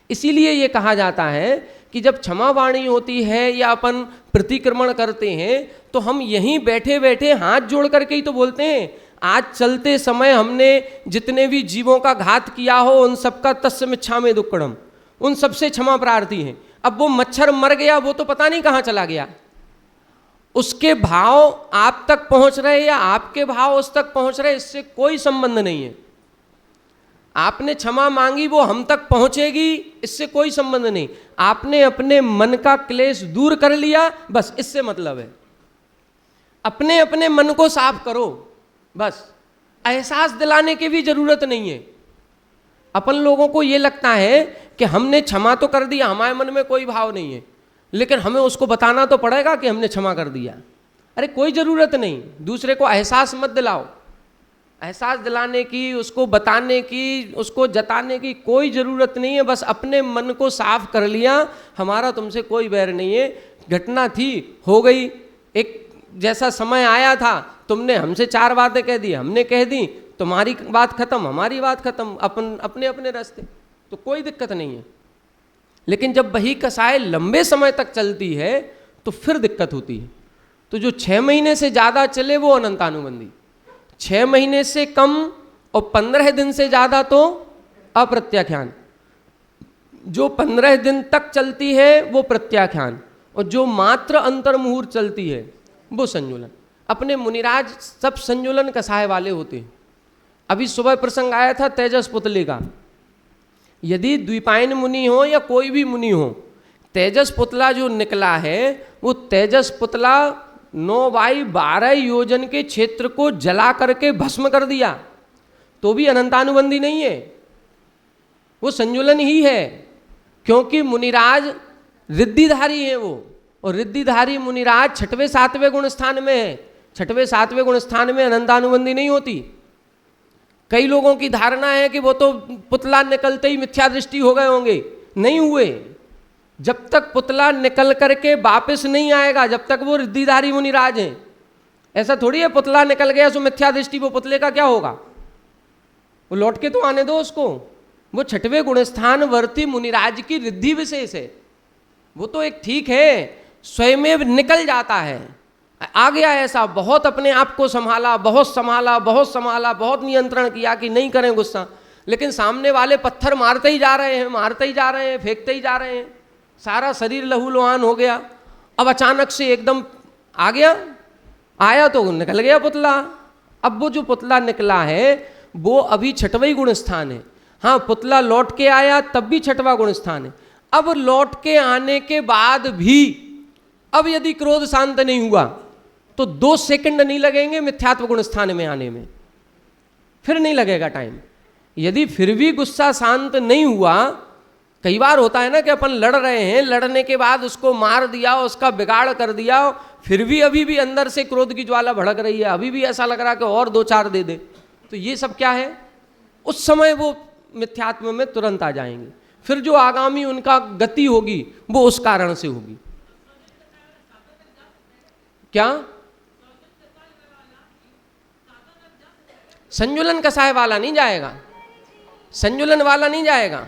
इसीलिए ये कहा जाता है कि जब क्षमा वाणी होती है या अपन प्रतिक्रमण करते हैं तो हम यहीं बैठे बैठे हाथ जोड़ करके ही तो बोलते हैं, आज चलते समय हमने जितने भी जीवों का घात किया हो उन सबका तस्य मिच्छामि दुक्कड़म, उन सबसे क्षमा प्रार्थी हैं। अब वो मच्छर मर गया, वो तो पता नहीं कहाँ चला गया, उसके भाव आप तक पहुंच रहे या आपके भाव उस तक पहुंच रहे, इससे कोई संबंध नहीं है। आपने क्षमा मांगी, वो हम तक पहुंचेगी, इससे कोई संबंध नहीं। आपने अपने मन का क्लेश दूर कर लिया, बस इससे मतलब है। अपने अपने मन को साफ करो, बस एहसास दिलाने की भी जरूरत नहीं है। अपन लोगों को ये लगता है कि हमने क्षमा तो कर दिया, हमारे मन में कोई भाव नहीं है, लेकिन हमें उसको बताना तो पड़ेगा कि हमने क्षमा कर दिया। अरे कोई ज़रूरत नहीं, दूसरे को एहसास मत दिलाओ, एहसास दिलाने की, उसको बताने की, उसको जताने की कोई ज़रूरत नहीं है। बस अपने मन को साफ कर लिया, हमारा तुमसे कोई बैर नहीं है, घटना थी हो गई, एक जैसा समय आया था, तुमने हमसे 4 बातें कह दी, हमने कह दी, तुम्हारी बात खत्म, हमारी बात खत्म, अपन अपने अपने रास्ते, तो कोई दिक्कत नहीं है। लेकिन जब वही कसाई लंबे समय तक चलती है तो फिर दिक्कत होती है। तो जो 6 महीने से ज़्यादा चले वो अनंतानुबंधी, 6 महीने से कम और 15 दिन से ज़्यादा तो अप्रत्याख्यान। जो 15 दिन तक चलती है वो प्रत्याख्यान, और जो मात्र अंतर मुहूर्त चलती है वो संजुलन। अपने मुनिराज सब संजुलन कसाय वाले होते हैं। अभी सुबह प्रसंग आया था तेजस पुतले का। यदि द्विपायन मुनि हो या कोई भी मुनि हो, तेजस पुतला जो निकला है वो तेजस पुतला 9/12 योजन के क्षेत्र को जला करके भस्म कर दिया, तो भी अनंतानुबंधी नहीं है, वो संजुलन ही है। क्योंकि मुनिराज रिद्धिधारी है वो, और रिद्धिधारी मुनिराज 6वें 7वें गुण स्थान में है। 6वें 7वें गुण स्थान में अनंतानुबंधी नहीं होती। कई लोगों की धारणा है कि वो तो पुतला निकलते ही मिथ्या दृष्टि हो गए होंगे, नहीं हुए। जब तक पुतला निकल करके वापस नहीं आएगा, जब तक वो रिद्धिधारी मुनिराज हैं। ऐसा थोड़ी है पुतला निकल गया सो मिथ्या दृष्टि, वो पुतले का क्या होगा, वो लौट के तो आने दो उसको। वो 6वें गुणस्थान वर्ती मुनिराज की रिद्धि विशेष है। वो तो एक ठीक है, स्वयं निकल जाता है। आ गया ऐसा, बहुत अपने आप को संभाला, बहुत संभाला, बहुत संभाला, बहुत नियंत्रण किया कि नहीं करें गुस्सा, लेकिन सामने वाले पत्थर मारते ही जा रहे हैं, मारते ही जा रहे हैं, फेंकते ही जा रहे हैं, सारा शरीर लहूलुहान हो गया। अब अचानक से एकदम आ गया, आया तो निकल गया पुतला। अब वो जो पुतला निकला है वो अभी 6वां गुण स्थान है। हाँ, पुतला लौट के आया तब भी 6वां गुण स्थान है। अब लौट के आने के बाद भी अब यदि क्रोध शांत नहीं हुआ तो 2 सेकंड नहीं लगेंगे मिथ्यात्व गुण स्थान में आने में, फिर नहीं लगेगा टाइम। यदि फिर भी गुस्सा शांत नहीं हुआ, कई बार होता है ना कि अपन लड़ रहे हैं, लड़ने के बाद उसको मार दिया, उसका बिगाड़ कर दिया, फिर भी अभी भी अंदर से क्रोध की ज्वाला भड़क रही है, अभी भी ऐसा लग रहा है कि और 2-4 दे दे, तो ये सब क्या है, उस समय वो मिथ्यात्व में तुरंत आ जाएंगे। फिर जो आगामी उनका गति होगी वो उस कारण से होगी। क्या संजुलन कसाय वाला नहीं जाएगा, संजुलन वाला नहीं जाएगा।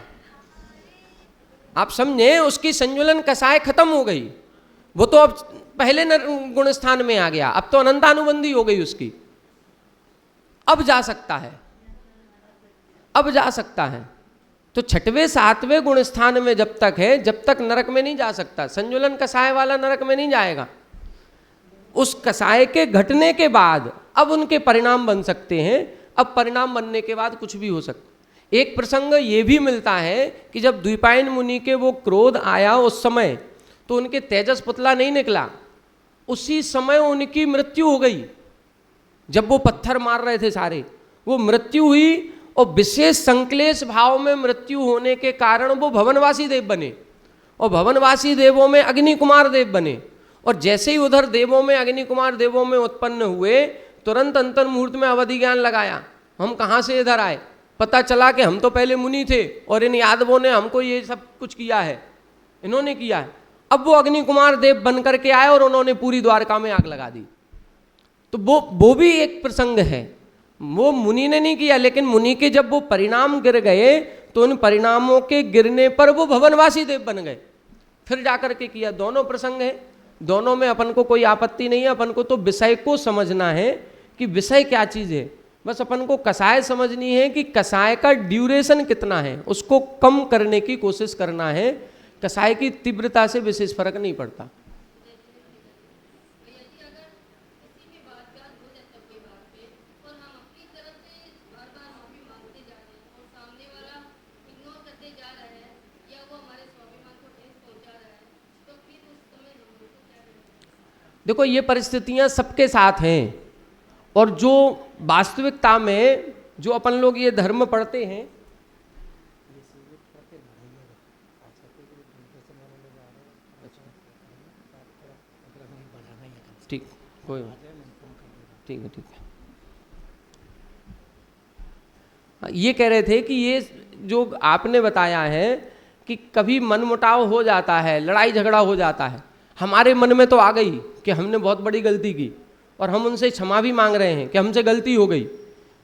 आप समझे, उसकी संजुलन कसाय खत्म हो गई, वो तो अब पहले गुण स्थान में आ गया, अब तो अनंतानुबंधी हो गई उसकी। अब जा सकता है, अब जा सकता है। तो 6वें 7वें गुण स्थान में जब तक है, जब तक नरक में नहीं जा सकता। संजुलन कसाय वाला नरक में नहीं जाएगा। उस कसाय के घटने के बाद अब उनके परिणाम बन सकते हैं। अब परिणाम बनने के बाद कुछ भी हो सकता। एक प्रसंग ये भी मिलता है कि जब द्विपायन मुनि के वो क्रोध आया उस समय तो उनके तेजस पुतला नहीं निकला, उसी समय उनकी मृत्यु हो गई। जब वो पत्थर मार रहे थे सारे, वो मृत्यु हुई, और विशेष संक्लेश भाव में मृत्यु होने के कारण वो भवनवासी देव बने, और भवनवासी देवों में अग्नि कुमार देव बने। और जैसे ही उधर देवों में अग्नि कुमार देवों में उत्पन्न हुए, तुरंत अंतर मुहूर्त में अवधि ज्ञान लगाया, हम कहाँ से इधर आए। पता चला कि हम तो पहले मुनि थे और इन यादवों ने हमको ये सब कुछ किया है, इन्होंने किया है। अब वो अग्नि कुमार देव बन करके आए और उन्होंने पूरी द्वारका में आग लगा दी। तो वो भी एक प्रसंग है। वो मुनि ने नहीं किया, लेकिन मुनि के जब वो परिणाम गिर गए तो उन परिणामों के गिरने पर वो भवनवासी देव बन गए, फिर जाकर के किया। दोनों प्रसंग है, दोनों में अपन को कोई आपत्ति नहीं है। अपन को तो विषय को समझना है कि विषय क्या चीज़ है। बस अपन को कसाय समझनी है कि कसाय का ड्यूरेशन कितना है, उसको कम करने की कोशिश करना है। कसाय की तीव्रता से विशेष फर्क नहीं पड़ता। देखो, ये परिस्थितियां सबके साथ हैं, और जो वास्तविकता में जो अपन लोग ये धर्म पढ़ते हैं, ठीक, कोई बात, ठीक है, ठीक है। ये कह रहे थे कि ये जो आपने बताया है कि कभी मनमुटाव हो जाता है, लड़ाई झगड़ा हो जाता है, हमारे मन में तो आ गई कि हमने बहुत बड़ी गलती की और हम उनसे क्षमा भी मांग रहे हैं कि हमसे गलती हो गई,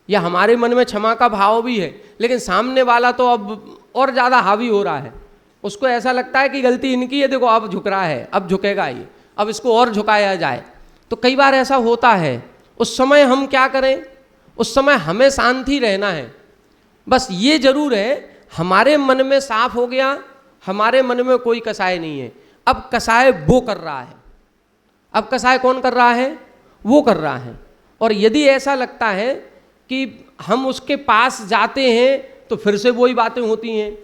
या हमारे मन में क्षमा का भाव भी है, लेकिन सामने वाला तो अब और ज़्यादा हावी हो रहा है। उसको ऐसा लगता है कि गलती इनकी है, देखो अब झुक रहा है, अब झुकेगा ये, अब इसको और झुकाया जाए। तो कई बार ऐसा होता है। उस समय हम क्या करें? उस समय हमें शांति रहना है। बस ये जरूर है हमारे मन में साफ हो गया, हमारे मन में कोई कसाय नहीं है। अब कसाय वो कर रहा है, अब कसाय कौन कर रहा है? वो कर रहा है। और यदि ऐसा लगता है कि हम उसके पास जाते हैं तो फिर से वही बातें होती हैं,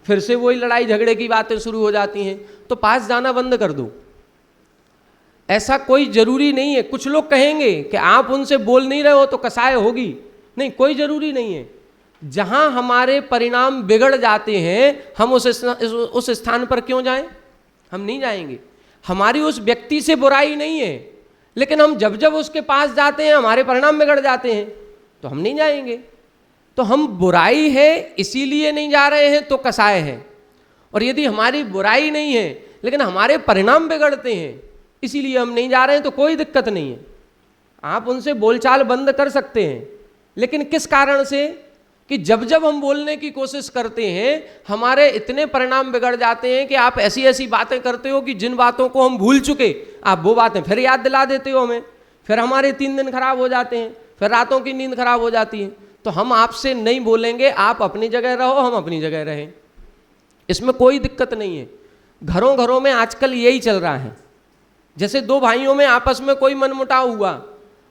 फिर से वही लड़ाई झगड़े की बातें शुरू हो जाती हैं, तो पास जाना बंद कर दो। ऐसा कोई जरूरी नहीं है। कुछ लोग कहेंगे कि आप उनसे बोल नहीं रहे हो तो कसाय होगी, नहीं, कोई जरूरी नहीं है। जहां हमारे परिणाम बिगड़ जाते हैं हम उस स्थान पर क्यों जाएं? हम नहीं जाएंगे। हमारी उस व्यक्ति से बुराई नहीं है, लेकिन हम जब जब उसके पास जाते हैं हमारे परिणाम बिगड़ जाते हैं तो हम नहीं जाएंगे। तो हम बुराई है इसीलिए नहीं जा रहे हैं तो कसाय है, और यदि हमारी बुराई नहीं है लेकिन हमारे परिणाम बिगड़ते हैं इसीलिए हम नहीं जा रहे हैं तो कोई दिक्कत नहीं है। आप उनसे बोलचाल बंद कर सकते हैं, लेकिन किस कारण से? कि जब जब हम बोलने की कोशिश करते हैं हमारे इतने परिणाम बिगड़ जाते हैं कि आप ऐसी ऐसी बातें करते हो कि जिन बातों को हम भूल चुके आप वो बातें फिर याद दिला देते हो हमें, फिर हमारे 3 दिन खराब हो जाते हैं, फिर रातों की नींद खराब हो जाती है। तो हम आपसे नहीं बोलेंगे, आप अपनी जगह रहो, हम अपनी जगह रहें, इसमें कोई दिक्कत नहीं है। घरों घरों में आजकल यही चल रहा है। जैसे 2 भाइयों में आपस में कोई मनमुटाव हुआ,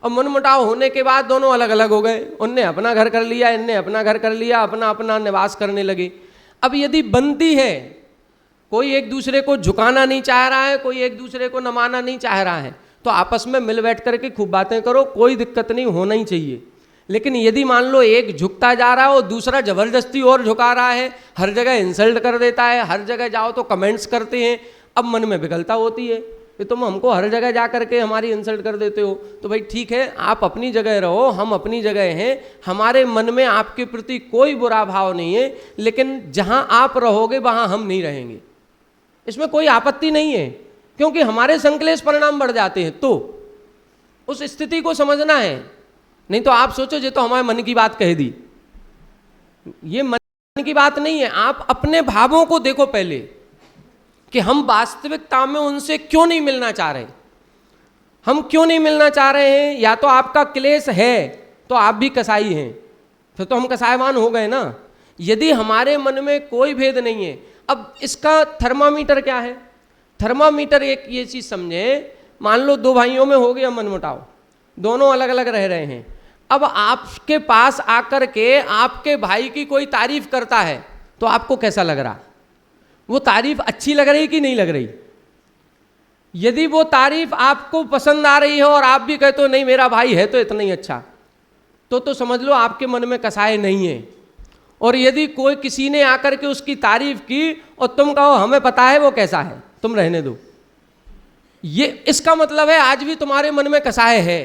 और मनमुटाव होने के बाद दोनों अलग अलग हो गए, उनने अपना घर कर लिया, इनने अपना घर कर लिया, अपना अपना निवास करने लगे। अब यदि बनती है, कोई एक दूसरे को झुकाना नहीं चाह रहा है, कोई एक दूसरे को नमाना नहीं चाह रहा है, तो आपस में मिल बैठ करके खूब बातें करो, कोई दिक्कत नहीं, होना ही चाहिए। लेकिन यदि मान लो एक झुकता जा रहा है और दूसरा जबरदस्ती और झुका रहा है, हर जगह इंसल्ट कर देता है, हर जगह जाओ तो कमेंट्स करते हैं, अब मन में विकलता होती है कि तुम हमको हर जगह जा करके हमारी इंसल्ट कर देते हो। तो भाई ठीक है, आप अपनी जगह रहो, हम अपनी जगह हैं, हमारे मन में आपके प्रति कोई बुरा भाव नहीं है, लेकिन जहां आप रहोगे वहां हम नहीं रहेंगे, इसमें कोई आपत्ति नहीं है, क्योंकि हमारे संकलेश परिणाम बढ़ जाते हैं। तो उस स्थिति को समझना है, नहीं तो आप सोचो ये तो हमारे मन की बात कह दी, ये मन की बात नहीं है। आप अपने भावों को देखो पहले कि हम वास्तविकता में उनसे क्यों नहीं मिलना चाह रहे, हम क्यों नहीं मिलना चाह रहे हैं। या तो आपका क्लेश है तो आप भी कसाई हैं, फिर तो हम कसायवान हो गए ना। यदि हमारे मन में कोई भेद नहीं है, अब इसका थर्मामीटर क्या है? थर्मामीटर एक ये चीज समझे, मान लो 2 भाइयों में हो गया मनमुटाव, दोनों अलग अलग रह रहे हैं, अब आपके पास आकर के आपके भाई की कोई तारीफ करता है तो आपको कैसा लग रहा? वो तारीफ अच्छी लग रही कि नहीं लग रही? यदि वो तारीफ आपको पसंद आ रही है और आप भी कहते हो नहीं मेरा भाई है तो इतना ही अच्छा, तो समझ लो आपके मन में कसाय नहीं है। और यदि कोई किसी ने आकर के उसकी तारीफ की और तुम कहो हमें पता है वो कैसा है, तुम रहने दो, ये इसका मतलब है आज भी तुम्हारे मन में कसाय है।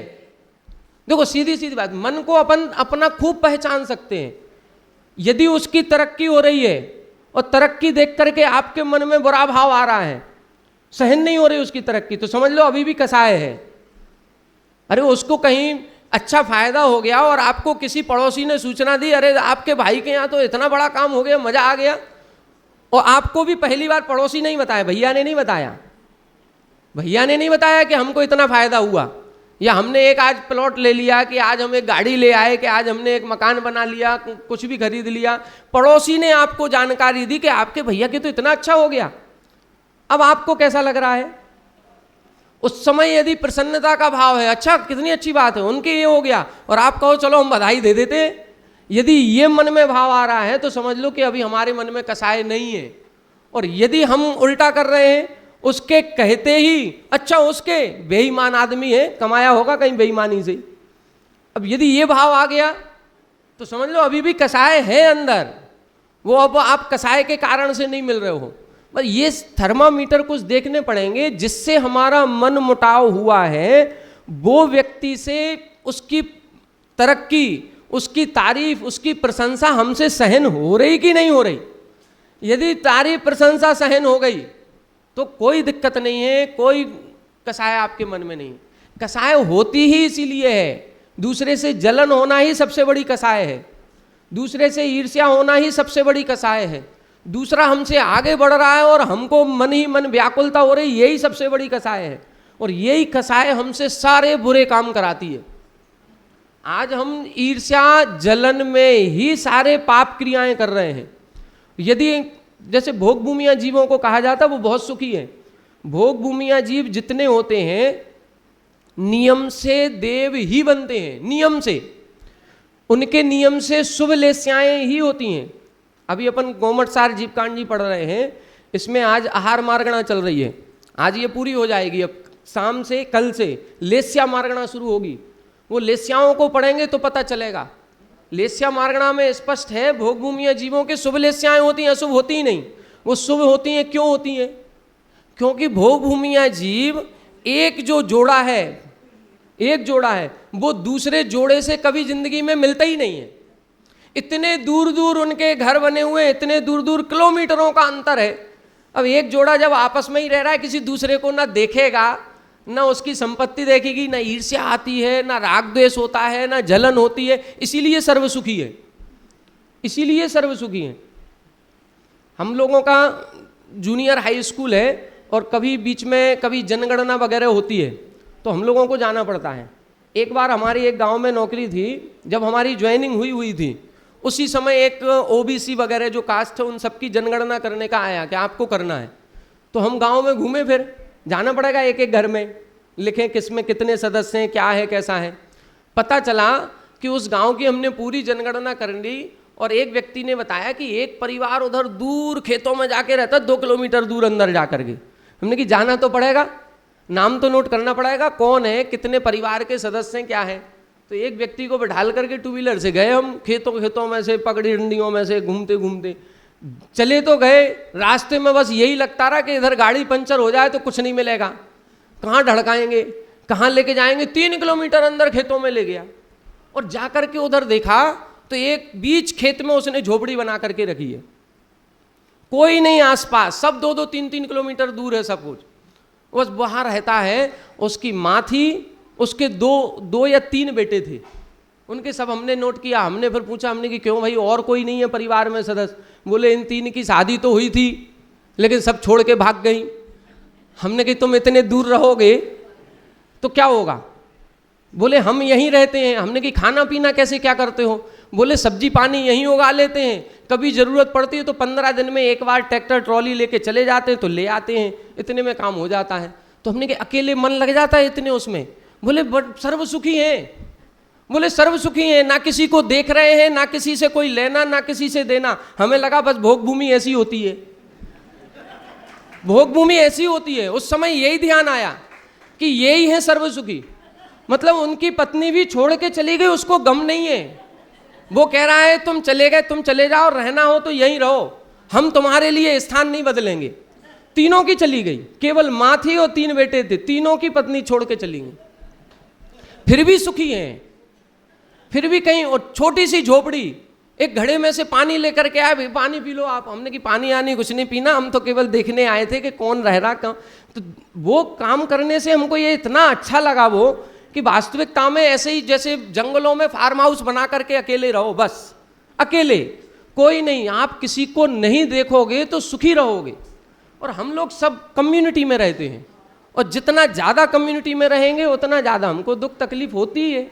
देखो सीधी सीधी बात, मन को अपन अपना खूब पहचान सकते हैं। यदि उसकी तरक्की हो रही है और तरक्की देख करके आपके मन में बुरा भाव आ रहा है, सहन नहीं हो रही उसकी तरक्की, तो समझ लो अभी भी कसाय है। अरे उसको कहीं अच्छा फायदा हो गया और आपको किसी पड़ोसी ने सूचना दी, अरे आपके भाई के यहाँ तो इतना बड़ा काम हो गया, मजा आ गया, और आपको भी पहली बार पड़ोसी नहीं बताया, भैया ने नहीं बताया, भैया ने नहीं बताया कि हमको इतना फायदा हुआ, या हमने एक आज प्लॉट ले लिया, कि आज हम एक गाड़ी ले आए, कि आज हमने एक मकान बना लिया, कुछ भी खरीद लिया, पड़ोसी ने आपको जानकारी दी कि आपके भैया के तो इतना अच्छा हो गया। अब आपको कैसा लग रहा है? उस समय यदि प्रसन्नता का भाव है, अच्छा कितनी अच्छी बात है, उनके ये हो गया, और आप कहो चलो हम बधाई दे देते, यदि ये मन में भाव आ रहा है तो समझ लो कि अभी हमारे मन में कसाय नहीं है। और यदि हम उल्टा कर रहे हैं, उसके कहते ही अच्छा उसके बेईमान आदमी है, कमाया होगा कहीं बेईमानी से, अब यदि ये भाव आ गया तो समझ लो अभी भी कसाय है अंदर, वो अब आप कसाय के कारण से नहीं मिल रहे हो। बस ये थर्मामीटर कुछ देखने पड़ेंगे, जिससे हमारा मन मुटाव हुआ है वो व्यक्ति से उसकी तरक्की, उसकी तारीफ, उसकी प्रशंसा हमसे सहन हो रही कि नहीं हो रही। यदि तारीफ प्रशंसा सहन हो गई तो कोई दिक्कत नहीं है, कोई कसाय आपके मन में नहीं। कसाय होती ही इसीलिए है, दूसरे से जलन होना ही सबसे बड़ी कसाय है, दूसरे से ईर्ष्या होना ही सबसे बड़ी कसाय है, दूसरा हमसे आगे बढ़ रहा है और हमको मन ही मन व्याकुलता हो रही, यही सबसे बड़ी कसाय है। और यही कसाय हमसे सारे बुरे काम कराती है। आज हम ईर्ष्या जलन में ही सारे पाप क्रियाएं कर रहे हैं। यदि जैसे भोग भूमिया जीवों को कहा जाता है वो बहुत सुखी है। भोग भूमिया जीव जितने होते हैं नियम से देव ही बनते हैं, नियम से, उनके नियम से शुभ लेस्याएं ही होती हैं। अभी अपन गोमटसार जीवकांड जी पढ़ रहे हैं, इसमें आज आहार मार्गणा चल रही है, आज ये पूरी हो जाएगी। अब शाम से कल से लेस्या मार्गणा शुरू होगी। वो लेस्याओं को पढ़ेंगे तो पता चलेगा। लेस्या मार्गणा में स्पष्ट है भोग भूमिया जीवों के शुभ लेस्याएं होती हैं, अशुभ होती ही नहीं। वो शुभ होती हैं, क्यों होती हैं? क्योंकि भोग भूमिया जीव एक जो जोड़ा है, एक जोड़ा है, वो दूसरे जोड़े से कभी जिंदगी में मिलता ही नहीं है। इतने दूर दूर उनके घर बने हुए, इतने दूर दूर किलोमीटरों का अंतर है। अब एक जोड़ा जब आपस में ही रह रहा है, किसी दूसरे को ना देखेगा, ना उसकी संपत्ति देखेगी, ना ईर्ष्या आती है, ना राग द्वेष होता है, ना जलन होती है, इसीलिए सर्वसुखी है, इसीलिए सर्वसुखी है। हम लोगों का जूनियर हाई स्कूल है और कभी बीच में कभी जनगणना वगैरह होती है तो हम लोगों को जाना पड़ता है। एक बार हमारी एक गांव में नौकरी थी, जब हमारी ज्वाइनिंग हुई थी उसी समय एक ओबीसी वगैरह जो कास्ट है उन सबकी जनगणना करने का आया कि आपको करना है। तो हम गांव में घूमे, फिर जाना पड़ेगा एक एक घर में, लिखें किस में कितने सदस्य हैं, क्या है कैसा है। पता चला कि उस गांव की हमने पूरी जनगणना कर ली और एक व्यक्ति ने बताया कि एक परिवार उधर दूर खेतों में जाके रहता, 2 किलोमीटर दूर अंदर जा करके। हमने कि जाना तो पड़ेगा, नाम तो नोट करना पड़ेगा, कौन है, कितने परिवार के सदस्य हैं, क्या है। तो एक व्यक्ति को बैठाल करके 2 व्हीलर से गए हम, खेतों में से, पगड़ी डंडियों में से घूमते घूमते चले तो गए। रास्ते में बस यही लगता रहा कि इधर गाड़ी पंचर हो जाए तो कुछ नहीं मिलेगा, कहाँ ढड़काएंगे, कहाँ लेके जाएंगे। 3 किलोमीटर अंदर खेतों में ले गया और जा करके उधर देखा तो एक बीच खेत में उसने झोपड़ी बना करके रखी है, कोई नहीं आसपास, सब 2-2, 3-3 किलोमीटर दूर है सब कुछ। बस वहाँ रहता है, उसकी माँ थी, उसके 2 या 3 बेटे थे, उनके सब हमने नोट किया। हमने फिर पूछा, हमने कि क्यों भाई और कोई नहीं है परिवार में सदस्य? बोले इन 3 की शादी तो हुई थी लेकिन सब छोड़ के भाग गई। हमने कि तुम इतने दूर रहोगे तो क्या होगा? बोले हम यहीं रहते हैं। हमने कि खाना पीना कैसे क्या करते हो? बोले सब्जी पानी यहीं उगा लेते हैं, कभी ज़रूरत पड़ती है तो 15 दिन में एक बार ट्रैक्टर ट्रॉली लेके चले जाते हैं तो ले आते हैं, इतने में काम हो जाता है। तो हमने कि अकेले मन लग जाता है इतने उसमें? बोले बट सर्वसुखी हैं, बोले सर्वसुखी हैं, ना किसी को देख रहे हैं, ना किसी से कोई लेना, ना किसी से देना। हमें लगा बस भोग भूमि ऐसी होती है, भोग भूमि ऐसी होती है। उस समय यही ध्यान आया कि यही है सर्वसुखी। मतलब उनकी पत्नी भी छोड़ के चली गई, उसको गम नहीं है। वो कह रहा है तुम चले गए, तुम चले जाओ, रहना हो तो यहीं रहो, हम तुम्हारे लिए स्थान नहीं बदलेंगे। तीनों की चली गई, केवल माँ थी और 3 बेटे थे, तीनों की पत्नी छोड़ के चली गई, फिर भी सुखी हैं, फिर भी कहीं। और छोटी सी झोपड़ी, एक घड़े में से पानी लेकर के आए, भाई पानी पी लो आप। हमने कि पानी आनी कुछ नहीं पीना, हम तो केवल देखने आए थे कि कौन रह रहा कहाँ। तो वो काम करने से हमको ये इतना अच्छा लगा वो कि वास्तविकता में ऐसे ही जैसे जंगलों में फार्म हाउस बना करके अकेले रहो, बस अकेले, कोई नहीं, आप किसी को नहीं देखोगे तो सुखी रहोगे। और हम लोग सब कम्युनिटी में रहते हैं और जितना ज़्यादा कम्युनिटी में रहेंगे उतना ज़्यादा हमको दुख तकलीफ होती है।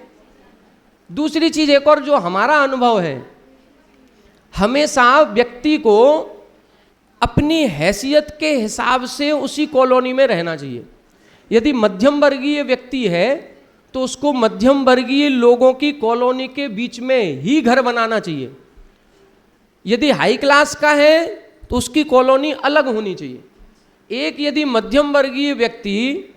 दूसरी चीज़ एक और जो हमारा अनुभव है, हमेशा व्यक्ति को अपनी हैसियत के हिसाब से उसी कॉलोनी में रहना चाहिए। यदि मध्यम वर्गीय व्यक्ति है तो उसको मध्यम वर्गीय लोगों की कॉलोनी के बीच में ही घर बनाना चाहिए। यदि हाई क्लास का है तो उसकी कॉलोनी अलग होनी चाहिए। एक यदि मध्यम वर्गीय व्यक्ति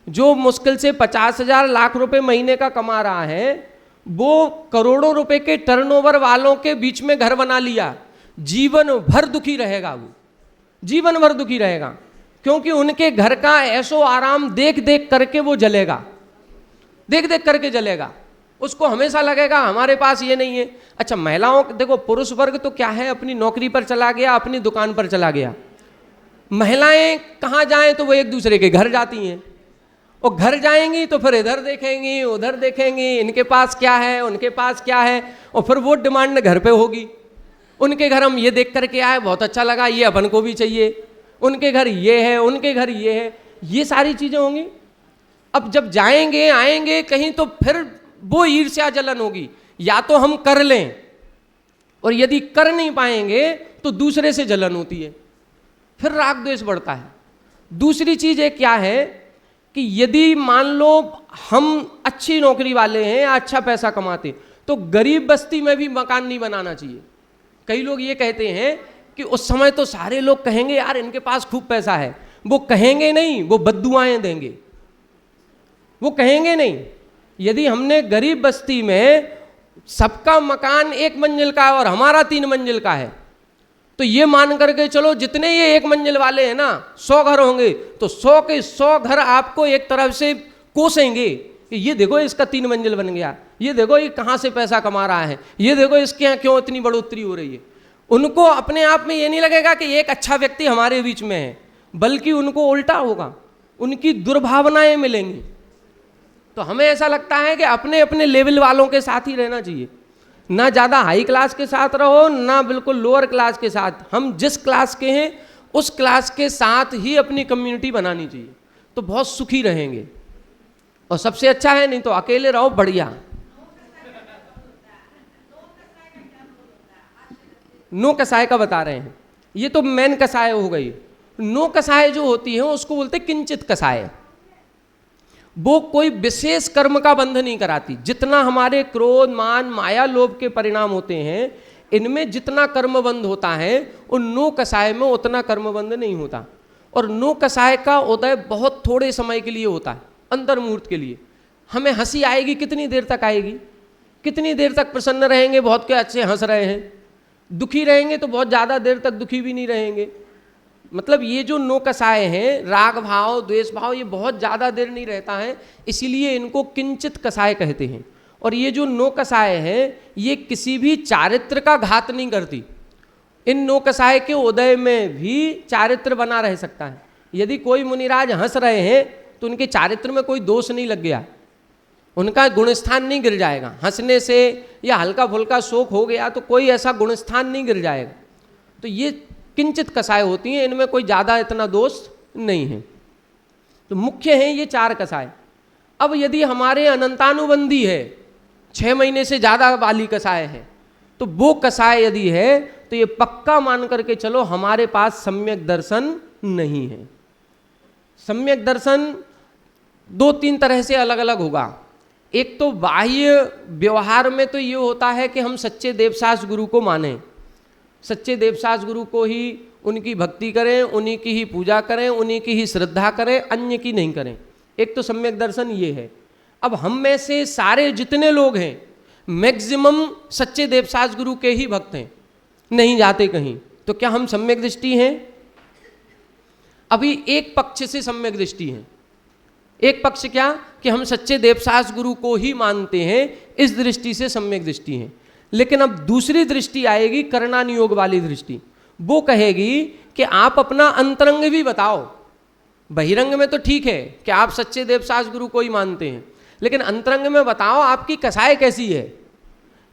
जो मुश्किल से 50,000 लाख रुपए महीने का कमा रहा है, वो करोड़ों रुपए के टर्नओवर वालों के बीच में घर बना लिया, जीवन भर दुखी रहेगा, वो जीवन भर दुखी रहेगा। क्योंकि उनके घर का ऐशो आराम देख देख करके वो जलेगा, देख देख करके जलेगा। उसको हमेशा लगेगा हमारे पास ये नहीं है। अच्छा, महिलाओं देखो, पुरुष वर्ग तो क्या है, अपनी नौकरी पर चला गया, अपनी दुकान पर चला गया। महिलाएं कहाँ जाएं तो वो एक दूसरे के घर जाती हैं, और घर जाएंगी तो फिर इधर देखेंगी उधर देखेंगी, इनके पास क्या है उनके पास क्या है, और फिर वो डिमांड घर पे होगी। उनके घर हम ये देख करके आए, बहुत अच्छा लगा, ये अपन को भी चाहिए, उनके घर ये है, उनके घर ये है, ये सारी चीज़ें होंगी। अब जब जाएंगे आएंगे कहीं तो फिर वो ईर्ष्या जलन होगी। या तो हम कर लें, और यदि कर नहीं पाएंगे तो दूसरे से जलन होती है, फिर राग द्वेष बढ़ता है। दूसरी चीज एक क्या है कि यदि मान लो हम अच्छी नौकरी वाले हैं, अच्छा पैसा कमाते, तो गरीब बस्ती में भी मकान नहीं बनाना चाहिए। कई लोग ये कहते हैं कि उस समय तो सारे लोग कहेंगे यार इनके पास खूब पैसा है। वो कहेंगे नहीं, वो बद्दुआएं देंगे, वो कहेंगे नहीं। यदि हमने गरीब बस्ती में सबका मकान 1 मंजिल का है और हमारा 3 मंजिल का है, तो ये मान करके चलो जितने ये 1 मंजिल वाले हैं ना, 100 घर होंगे, तो 100 के 100 घर आपको एक तरफ से कोसेंगे कि ये देखो इसका 3 मंजिल बन गया, ये देखो ये कहाँ से पैसा कमा रहा है, ये देखो इसके यहाँ क्यों इतनी बढ़ोतरी हो रही है। उनको अपने आप में ये नहीं लगेगा कि एक अच्छा व्यक्ति हमारे बीच में है, बल्कि उनको उल्टा होगा, उनकी दुर्भावनाएं मिलेंगी। तो हमें ऐसा लगता है कि अपने अपने लेवल वालों के साथ ही रहना चाहिए, ना ज़्यादा हाई क्लास के साथ रहो, ना बिल्कुल लोअर क्लास के साथ। हम जिस क्लास के हैं उस क्लास के साथ ही अपनी कम्युनिटी बनानी चाहिए, तो बहुत सुखी रहेंगे। और सबसे अच्छा है, नहीं तो अकेले रहो बढ़िया। नो कसाय का बता रहे हैं, ये तो मेन कसाय हो गई। नो कसाय जो होती है उसको बोलते किंचित कसाय। वो कोई विशेष कर्म का बंध नहीं कराती। जितना हमारे क्रोध, मान, माया, लोभ के परिणाम होते हैं, इनमें जितना कर्म बंध होता है, उन नो कसाय में उतना कर्म बंध नहीं होता। और नो कसाय का उदय बहुत थोड़े समय के लिए होता है, अंतर मुहूर्त के लिए। हमें हंसी आएगी, कितनी देर तक आएगी, कितनी देर तक प्रसन्न रहेंगे, बहुत के अच्छे हंस रहे हैं। दुखी रहेंगे तो बहुत ज़्यादा देर तक दुखी भी नहीं रहेंगे। मतलब ये जो नो कसाय हैं, राग भाव, द्वेष भाव, ये बहुत ज़्यादा देर नहीं रहता है, इसीलिए इनको किंचित कसाय कहते हैं। और ये जो नो कसाय है, ये किसी भी चारित्र का घात नहीं करती। इन नो कसाय के उदय में भी चारित्र बना रह सकता है। यदि कोई मुनिराज हंस रहे हैं तो उनके चारित्र में कोई दोष नहीं लग गया, उनका गुणस्थान नहीं गिर जाएगा। हंसने से या हल्का फुल्का शोक हो गया तो कोई ऐसा गुणस्थान नहीं गिर जाएगा। तो ये किंचित कसाय होती हैं, इनमें कोई ज़्यादा इतना दोष नहीं है। तो मुख्य हैं ये 4 कसाय। अब यदि हमारे अनंतानुबंधी है, 6 महीने से ज़्यादा वाली कसाय है, तो वो कसाय यदि है तो ये पक्का मान करके चलो हमारे पास सम्यक दर्शन नहीं है। सम्यक दर्शन 2-3 तरह से अलग अलग होगा। एक तो बाह्य व्यवहार में तो ये होता है कि हम सच्चे देवसास गुरु को मानें, सच्चे देवसास गुरु को ही उनकी भक्ति करें, उन्हीं की ही पूजा करें, उन्हीं की ही श्रद्धा करें, अन्य की नहीं करें। एक तो सम्यक दर्शन ये है। अब हम में से सारे जितने लोग हैं, मैक्सिमम सच्चे देवसास गुरु के ही भक्त हैं, नहीं जाते कहीं। तो क्या हम सम्यक दृष्टि हैं? अभी एक पक्ष से सम्यक दृष्टि है। एक पक्ष क्या कि हम सच्चे देवसास गुरु को ही मानते हैं, इस दृष्टि से सम्यक दृष्टि है। लेकिन अब दूसरी दृष्टि आएगी, करणानुयोग वाली दृष्टि। वो कहेगी कि आप अपना अंतरंग भी बताओ। बहिरंग में तो ठीक है कि आप सच्चे देवसास गुरु को ही मानते हैं, लेकिन अंतरंग में बताओ आपकी कसाय कैसी है।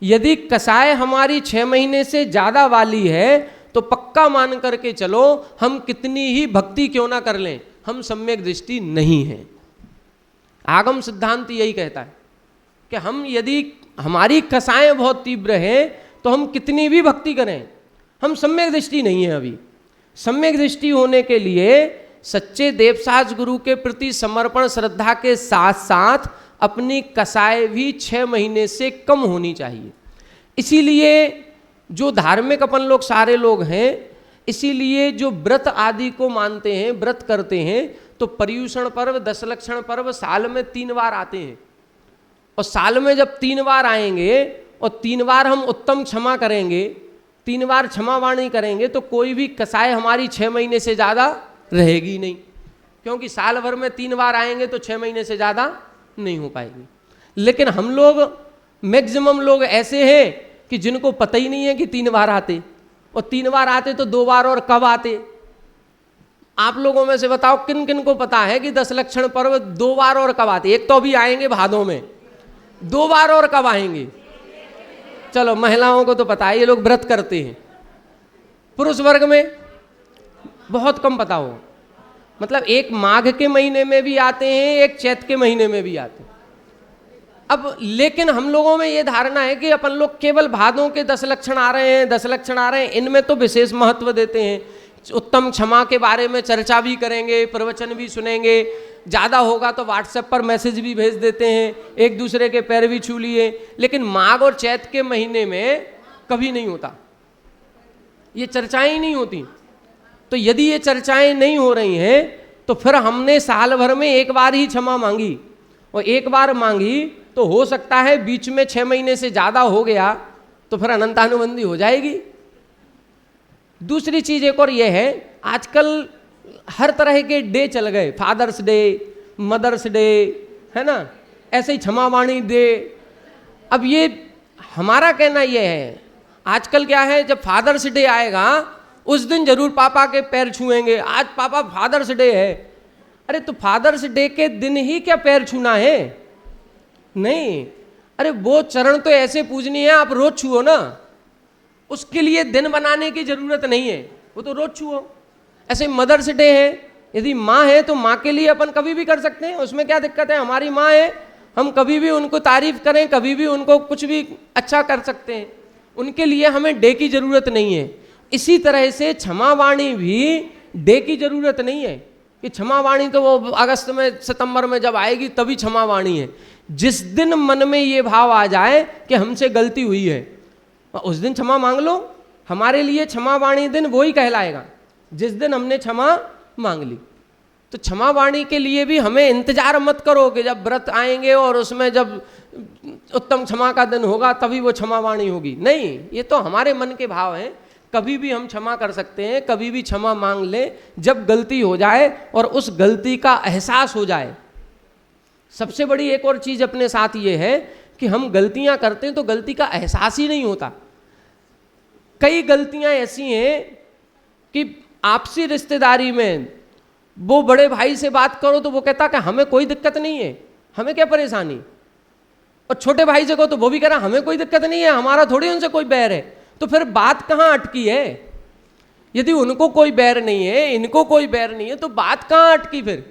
यदि कसाय हमारी 6 महीने से ज़्यादा वाली है तो पक्का मान करके चलो, हम कितनी ही भक्ति क्यों ना कर लें, हम सम्यक दृष्टि नहीं है। आगम सिद्धांत यही कहता है कि हम यदि हमारी कसाएं बहुत तीव्र हैं तो हम कितनी भी भक्ति करें, हम सम्यक दृष्टि नहीं है। अभी सम्यक दृष्टि होने के लिए सच्चे देवसास गुरु के प्रति समर्पण श्रद्धा के साथ साथ अपनी कसाएं भी 6 महीने से कम होनी चाहिए। इसीलिए जो धार्मिक अपन लोग सारे लोग हैं, इसीलिए जो व्रत आदि को मानते हैं, व्रत करते हैं, तो पर्युषण पर्व, दशलक्षण पर्व साल में 3 बार आते हैं। और साल में जब 3 बार आएंगे और 3 बार हम उत्तम क्षमा करेंगे, 3 बार क्षमा वाणी करेंगे, तो कोई भी कसाय हमारी 6 महीने से ज़्यादा रहेगी नहीं। क्योंकि साल भर में 3 बार आएंगे तो 6 महीने से ज़्यादा नहीं हो पाएगी। लेकिन हम लोग मैक्सिमम लोग ऐसे हैं कि जिनको पता ही नहीं है कि 3 बार आते, और 3 बार आते तो 2 बार और कब आते। आप लोगों में से बताओ किन किन को पता है कि दशलक्षण पर्व 2 बार और कब आते। एक तो अभी आएंगे भादों में, 2 बार और कब आएंगे। चलो महिलाओं को तो पता है, ये लोग व्रत करते हैं। पुरुष वर्ग में बहुत कम पता हो। मतलब एक माघ के महीने में भी आते हैं, एक चैत के महीने में भी आते हैं। अब लेकिन हम लोगों में ये धारणा है कि अपन लोग केवल भादों के 10 लक्षण आ रहे हैं, 10 लक्षण आ रहे हैं, इनमें तो विशेष महत्व देते हैं। उत्तम क्षमा के बारे में चर्चा भी करेंगे, प्रवचन भी सुनेंगे, ज़्यादा होगा तो व्हाट्सएप पर मैसेज भी भेज देते हैं, एक दूसरे के पैर भी छू लिए। लेकिन माघ और चैत के महीने में कभी नहीं होता, ये चर्चाएं ही नहीं होती। तो यदि ये चर्चाएं नहीं हो रही हैं तो फिर हमने साल भर में एक बार ही क्षमा मांगी, और एक बार मांगी तो हो सकता है बीच में 6 महीने से ज़्यादा हो गया तो फिर अनंतानुबंधी हो जाएगी। दूसरी चीज एक और ये है, आजकल हर तरह के डे चल गए, फादर्स डे, मदर्स डे, है ना, ऐसे ही क्षमावाणी डे। अब ये हमारा कहना ये है, आजकल क्या है, जब फादर्स डे आएगा उस दिन जरूर पापा के पैर छुएंगे, आज पापा फादर्स डे है। अरे तो फादर्स डे के दिन ही क्या पैर छूना है? नहीं, अरे वो चरण तो ऐसे पूजनी है, आप रोज छुओ ना, उसके लिए दिन बनाने की जरूरत नहीं है, वो तो रोज छुओ। ऐसे मदर्स डे है, यदि माँ है तो माँ के लिए अपन कभी भी कर सकते हैं, उसमें क्या दिक्कत है? हमारी माँ है, हम कभी भी उनको तारीफ करें, कभी भी उनको कुछ भी अच्छा कर सकते हैं, उनके लिए हमें डे की जरूरत नहीं है। इसी तरह से क्षमावाणी भी डे की जरूरत नहीं है कि क्षमावाणी तो वो अगस्त में सितंबर में जब आएगी तभी क्षमावाणी है। जिस दिन मन में ये भाव आ जाए कि हमसे गलती हुई है उस दिन क्षमा मांग लो। हमारे लिए क्षमावाणी दिन वो ही कहलाएगा जिस दिन हमने क्षमा मांग ली। तो क्षमावाणी के लिए भी हमें इंतजार मत करो कि जब व्रत आएंगे और उसमें जब उत्तम क्षमा का दिन होगा तभी वो क्षमावाणी होगी। नहीं, ये तो हमारे मन के भाव हैं, कभी भी हम क्षमा कर सकते हैं, कभी भी क्षमा मांग ले जब गलती हो जाए और उस गलती का एहसास हो जाए। सबसे बड़ी एक और चीज अपने साथ ये है कि हम गलतियां करते हैं तो गलती का एहसास ही नहीं होता। कई गलतियां ऐसी हैं कि आपसी रिश्तेदारी में वो बड़े भाई से बात करो तो वो कहता कि हमें कोई दिक्कत नहीं है, हमें क्या परेशानी, और छोटे भाई से कहो तो वो भी कह रहा हमें कोई दिक्कत नहीं है, हमारा थोड़ी उनसे कोई बैर है। तो फिर बात कहाँ अटकी है? यदि उनको कोई बैर नहीं है, इनको कोई बैर नहीं है, तो बात कहाँ अटकी फिर?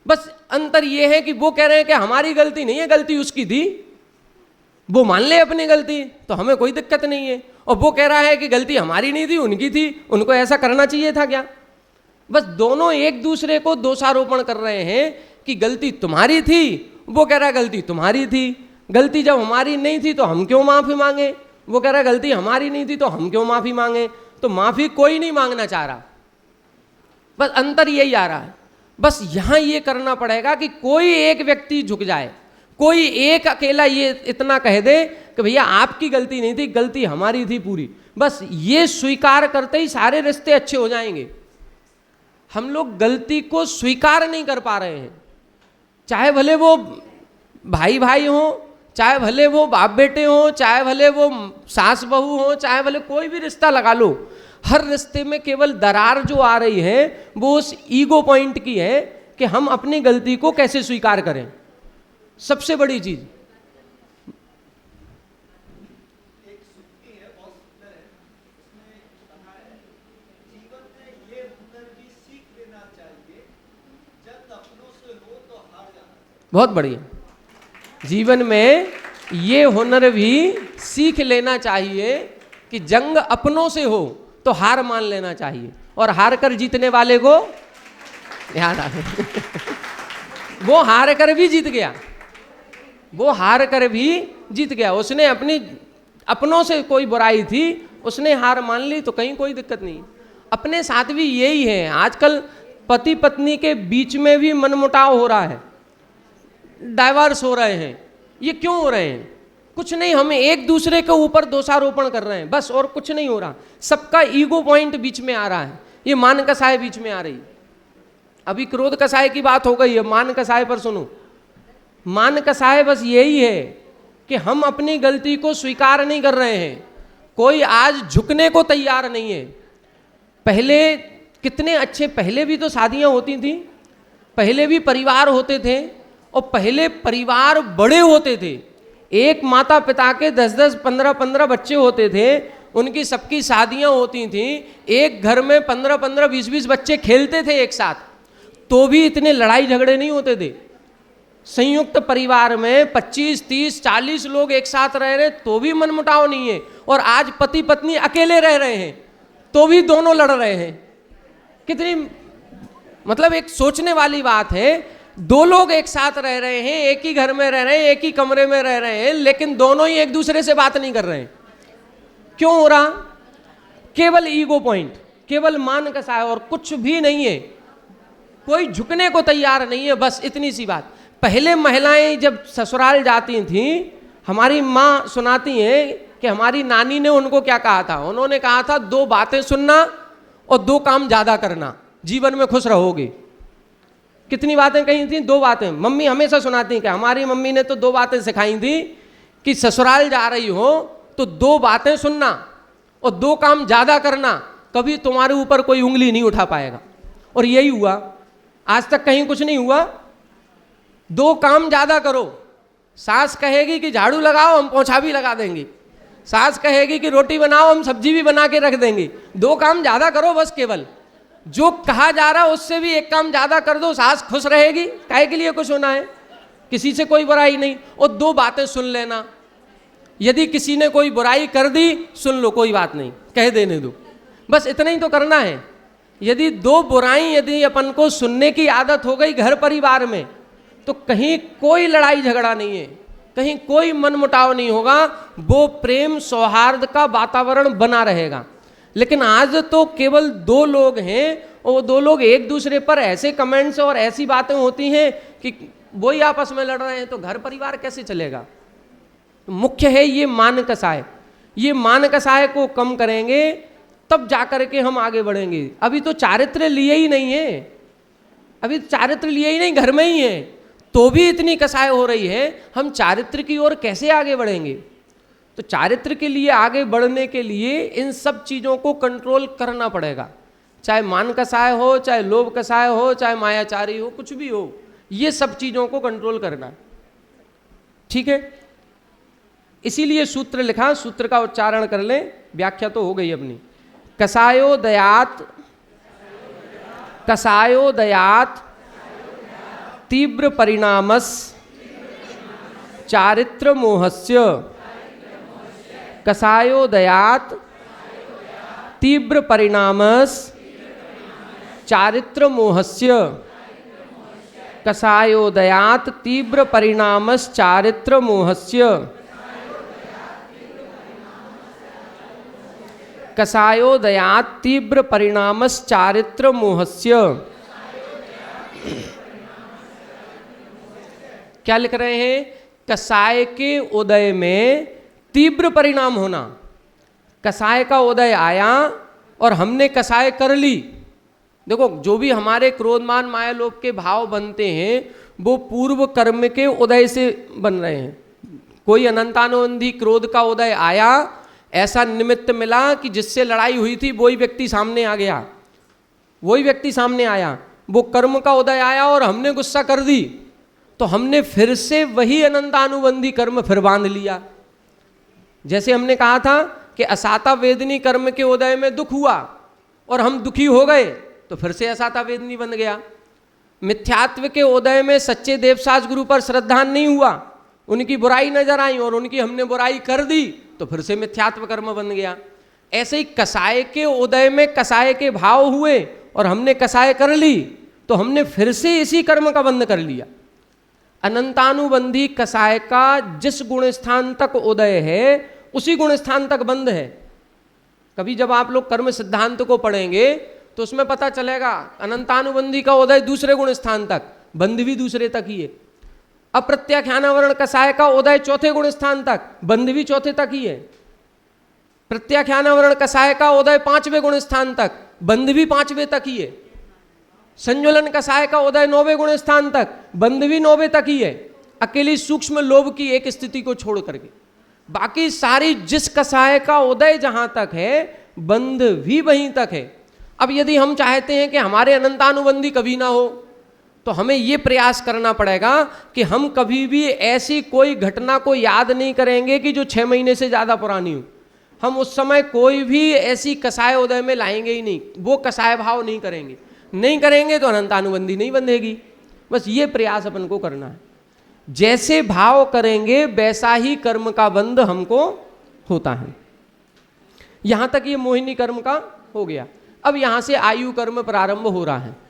बस अंतर ये है कि वो कह रहे हैं कि हमारी गलती नहीं है, गलती उसकी थी, वो मान ले अपनी गलती तो हमें कोई दिक्कत नहीं है, और वो कह रहा है कि गलती हमारी नहीं थी, उनकी थी, उनको ऐसा करना चाहिए था क्या। बस दोनों एक दूसरे को दोषारोपण कर रहे हैं कि गलती तुम्हारी थी, वो कह रहा है गलती तुम्हारी थी, गलती जब हमारी नहीं थी तो हम क्यों माफी मांगे, वो कह रहा है गलती हमारी नहीं थी तो हम क्यों माफी मांगे। तो माफी कोई नहीं मांगना चाह रहा, बस अंतर यही आ रहा है। बस यहां ये करना पड़ेगा कि कोई एक व्यक्ति झुक जाए, कोई एक अकेला ये इतना कह दे कि भैया आपकी गलती नहीं थी, गलती हमारी थी पूरी। बस ये स्वीकार करते ही सारे रिश्ते अच्छे हो जाएंगे। हम लोग गलती को स्वीकार नहीं कर पा रहे हैं, चाहे भले वो भाई भाई हो, चाहे भले वो बाप बेटे हो, चाहे भले वो सास बहू हो, चाहे भले कोई भी रिश्ता लगा लो, हर रिश्ते में केवल दरार जो आ रही है वो उस ईगो पॉइंट की है कि हम अपनी गलती को कैसे स्वीकार करें। सबसे बड़ी चीज बहुत बढ़िया, जीवन में ये हुनर भी सीख लेना चाहिए कि जंग अपनों से हो तो हार मान लेना चाहिए, और हार कर जीतने वाले को याद आ वो हार कर भी जीत गया, वो हार कर भी जीत गया। उसने अपनी अपनों से कोई बुराई थी, उसने हार मान ली तो कहीं कोई दिक्कत नहीं। अपने साथ भी यही है, आजकल पति पत्नी के बीच में भी मनमुटाव हो रहा है, डाइवर्स हो रहे हैं। ये क्यों हो रहे हैं? कुछ नहीं, हम एक दूसरे के ऊपर दोषारोपण कर रहे हैं बस, और कुछ नहीं हो रहा। सबका ईगो पॉइंट बीच में आ रहा है, ये मान कसाय बीच में आ रही। अभी क्रोध कसाय की बात हो गई है, मान कसाय पर सुनो। मान कसाय बस यही है कि हम अपनी गलती को स्वीकार नहीं कर रहे हैं, कोई आज झुकने को तैयार नहीं है। पहले कितने अच्छे, पहले भी तो शादियां होती थी, पहले भी परिवार होते थे, और पहले परिवार बड़े होते थे। एक माता पिता के 10-10, 15-15 बच्चे होते थे, उनकी सबकी शादियां होती थी, एक घर में 15-15, 20-20 बच्चे खेलते थे एक साथ, तो भी इतने लड़ाई झगड़े नहीं होते थे। संयुक्त परिवार में 25, 30, 40 लोग एक साथ रह रहे तो भी मनमुटाव नहीं है, और आज पति पत्नी अकेले रह रहे हैं तो भी दोनों लड़ रहे हैं। कितनी मतलब एक सोचने वाली बात है। दो लोग एक साथ रह रहे हैं, एक ही घर में रह रहे हैं, एक ही कमरे में रह रहे हैं, लेकिन दोनों ही एक दूसरे से बात नहीं कर रहे हैं। क्यों हो रहा? केवल ईगो पॉइंट, केवल मान कसा है और कुछ भी नहीं है। कोई झुकने को तैयार नहीं है, बस इतनी सी बात। पहले महिलाएं जब ससुराल जाती थीं, हमारी माँ सुनाती हैं कि हमारी नानी ने उनको क्या कहा था। उन्होंने कहा था 2 बातें सुनना और 2 काम ज्यादा करना, जीवन में खुश रहोगे। कितनी बातें कही थी? 2 बातें। मम्मी हमेशा सुनाती कि हमारी मम्मी ने तो 2 बातें सिखाई थी कि ससुराल जा रही हो तो 2 बातें सुनना और 2 काम ज्यादा करना, कभी तुम्हारे ऊपर कोई उंगली नहीं उठा पाएगा। और यही हुआ, आज तक कहीं कुछ नहीं हुआ। 2 काम ज्यादा करो। सास कहेगी कि झाड़ू लगाओ, हम पोछा भी लगा देंगे। सास कहेगी कि रोटी बनाओ, हम सब्जी भी बना के रख देंगे। 2 काम ज्यादा करो बस। केवल जो कहा जा रहा है उससे भी 1 काम ज्यादा कर दो, सास खुश रहेगी। काहे के लिए कुछ होना है? किसी से कोई बुराई नहीं। और 2 बातें सुन लेना। यदि किसी ने कोई बुराई कर दी, सुन लो, कोई बात नहीं, कह देने दो, बस इतना ही तो करना है। यदि 2 बुराई यदि अपन को सुनने की आदत हो गई घर परिवार में, तो कहीं कोई लड़ाई झगड़ा नहीं है, कहीं कोई मनमुटाव नहीं होगा। वो प्रेम सौहार्द का वातावरण बना रहेगा। लेकिन आज तो केवल 2 लोग हैं और वो 2 लोग एक दूसरे पर ऐसे कमेंट्स और ऐसी बातें होती हैं कि वो ही आपस में लड़ रहे हैं, तो घर परिवार कैसे चलेगा? मुख्य है ये मान कसाय। ये मान कसाय को कम करेंगे तब जाकर के हम आगे बढ़ेंगे। अभी तो चारित्र लिए ही नहीं है, अभी चारित्र लिए ही नहीं, घर में ही है, तो भी इतनी कसाय हो रही है। हम चारित्र की ओर कैसे आगे बढ़ेंगे? तो चारित्र के लिए आगे बढ़ने के लिए इन सब चीज़ों को कंट्रोल करना पड़ेगा। चाहे मान कसाय हो, चाहे लोभ कसाय हो, चाहे मायाचारी हो, कुछ भी हो, ये सब चीज़ों को कंट्रोल करना। ठीक है, इसीलिए सूत्र लिखा। सूत्र का उच्चारण कर लें, व्याख्या तो हो गई अपनी। कसायो दयात, कसायो दयात तीव्र परिणामस चारित्र मोहस्य। कसायो दयात तीव्र परिणामस चारित्र मोहस्य। कसायो दयात तीव्र परिणामस चारित्र मोहस्य। कसायो दयात तीव्र परिणामस चारित्र मोहस्य। क्या लिख रहे हैं? कसाय के उदय में तीव्र परिणाम होना। कसाय का उदय आया और हमने कसाय कर ली। देखो, जो भी हमारे क्रोधमान माया लोभ के भाव बनते हैं वो पूर्व कर्म के उदय से बन रहे हैं। कोई अनंतानुबंधी क्रोध का उदय आया, ऐसा निमित्त मिला कि जिससे लड़ाई हुई थी वही व्यक्ति सामने आ गया, वही व्यक्ति सामने आया, वो कर्म का उदय आया और हमने गुस्सा कर दी, तो हमने फिर से वही अनंतानुबंधी कर्म फिर बांध लिया। जैसे हमने कहा था कि असाता वेदनी कर्म के उदय में दुख हुआ और हम दुखी हो गए, तो फिर से असाता वेदनी बन गया। मिथ्यात्व के उदय में सच्चे देवसाज गुरु पर श्रद्धा नहीं हुआ, उनकी बुराई नजर आई और उनकी हमने बुराई कर दी, तो फिर से मिथ्यात्व कर्म बन गया। ऐसे ही कसाय के उदय में कसाय के भाव हुए और हमने कसाय कर ली, तो हमने फिर से इसी कर्म का बंध कर लिया। अनंतानुबंधी कसाय का जिस गुण स्थान तक उदय है उसी गुण स्थान तक बंध है। कभी जब आप लोग कर्म सिद्धांत को पढ़ेंगे तो उसमें पता चलेगा अनंतानुबंधी का उदय दूसरे गुण स्थान तक, बंध भी दूसरे तक ही है। अप्रत्याख्यानावरण कसाय का उदय चौथे गुण स्थान तक, बंध भी चौथे तक ही है। प्रत्याख्यानावरण कसाय का उदय 5वें गुण स्थान तक, बंध भी 5वें तक ही है। संज्वलन कसाय का उदय 9वें गुण स्थान तक, बंध भी 9वें तक ही है, अकेली सूक्ष्म लोभ की एक स्थिति को छोड़ करके। बाकी सारी जिस कसाय का उदय जहां तक है बंध भी वहीं तक है। अब यदि हम चाहते हैं कि हमारे अनंतानुबंधी कभी ना हो, तो हमें ये प्रयास करना पड़ेगा कि हम कभी भी ऐसी कोई घटना को याद नहीं करेंगे कि जो 6 महीने से ज़्यादा पुरानी हो। हम उस समय कोई भी ऐसी कसाय उदय में लाएंगे ही नहीं, वो कसाय भाव नहीं करेंगे। नहीं करेंगे तो अनंतानुबंधी नहीं बंधेगी। बस ये प्रयास अपन को करना है। जैसे भाव करेंगे वैसा ही कर्म का बंध हमको होता है। यहां तक ये मोहिनी कर्म का हो गया। अब यहां से आयु कर्म प्रारंभ हो रहा है।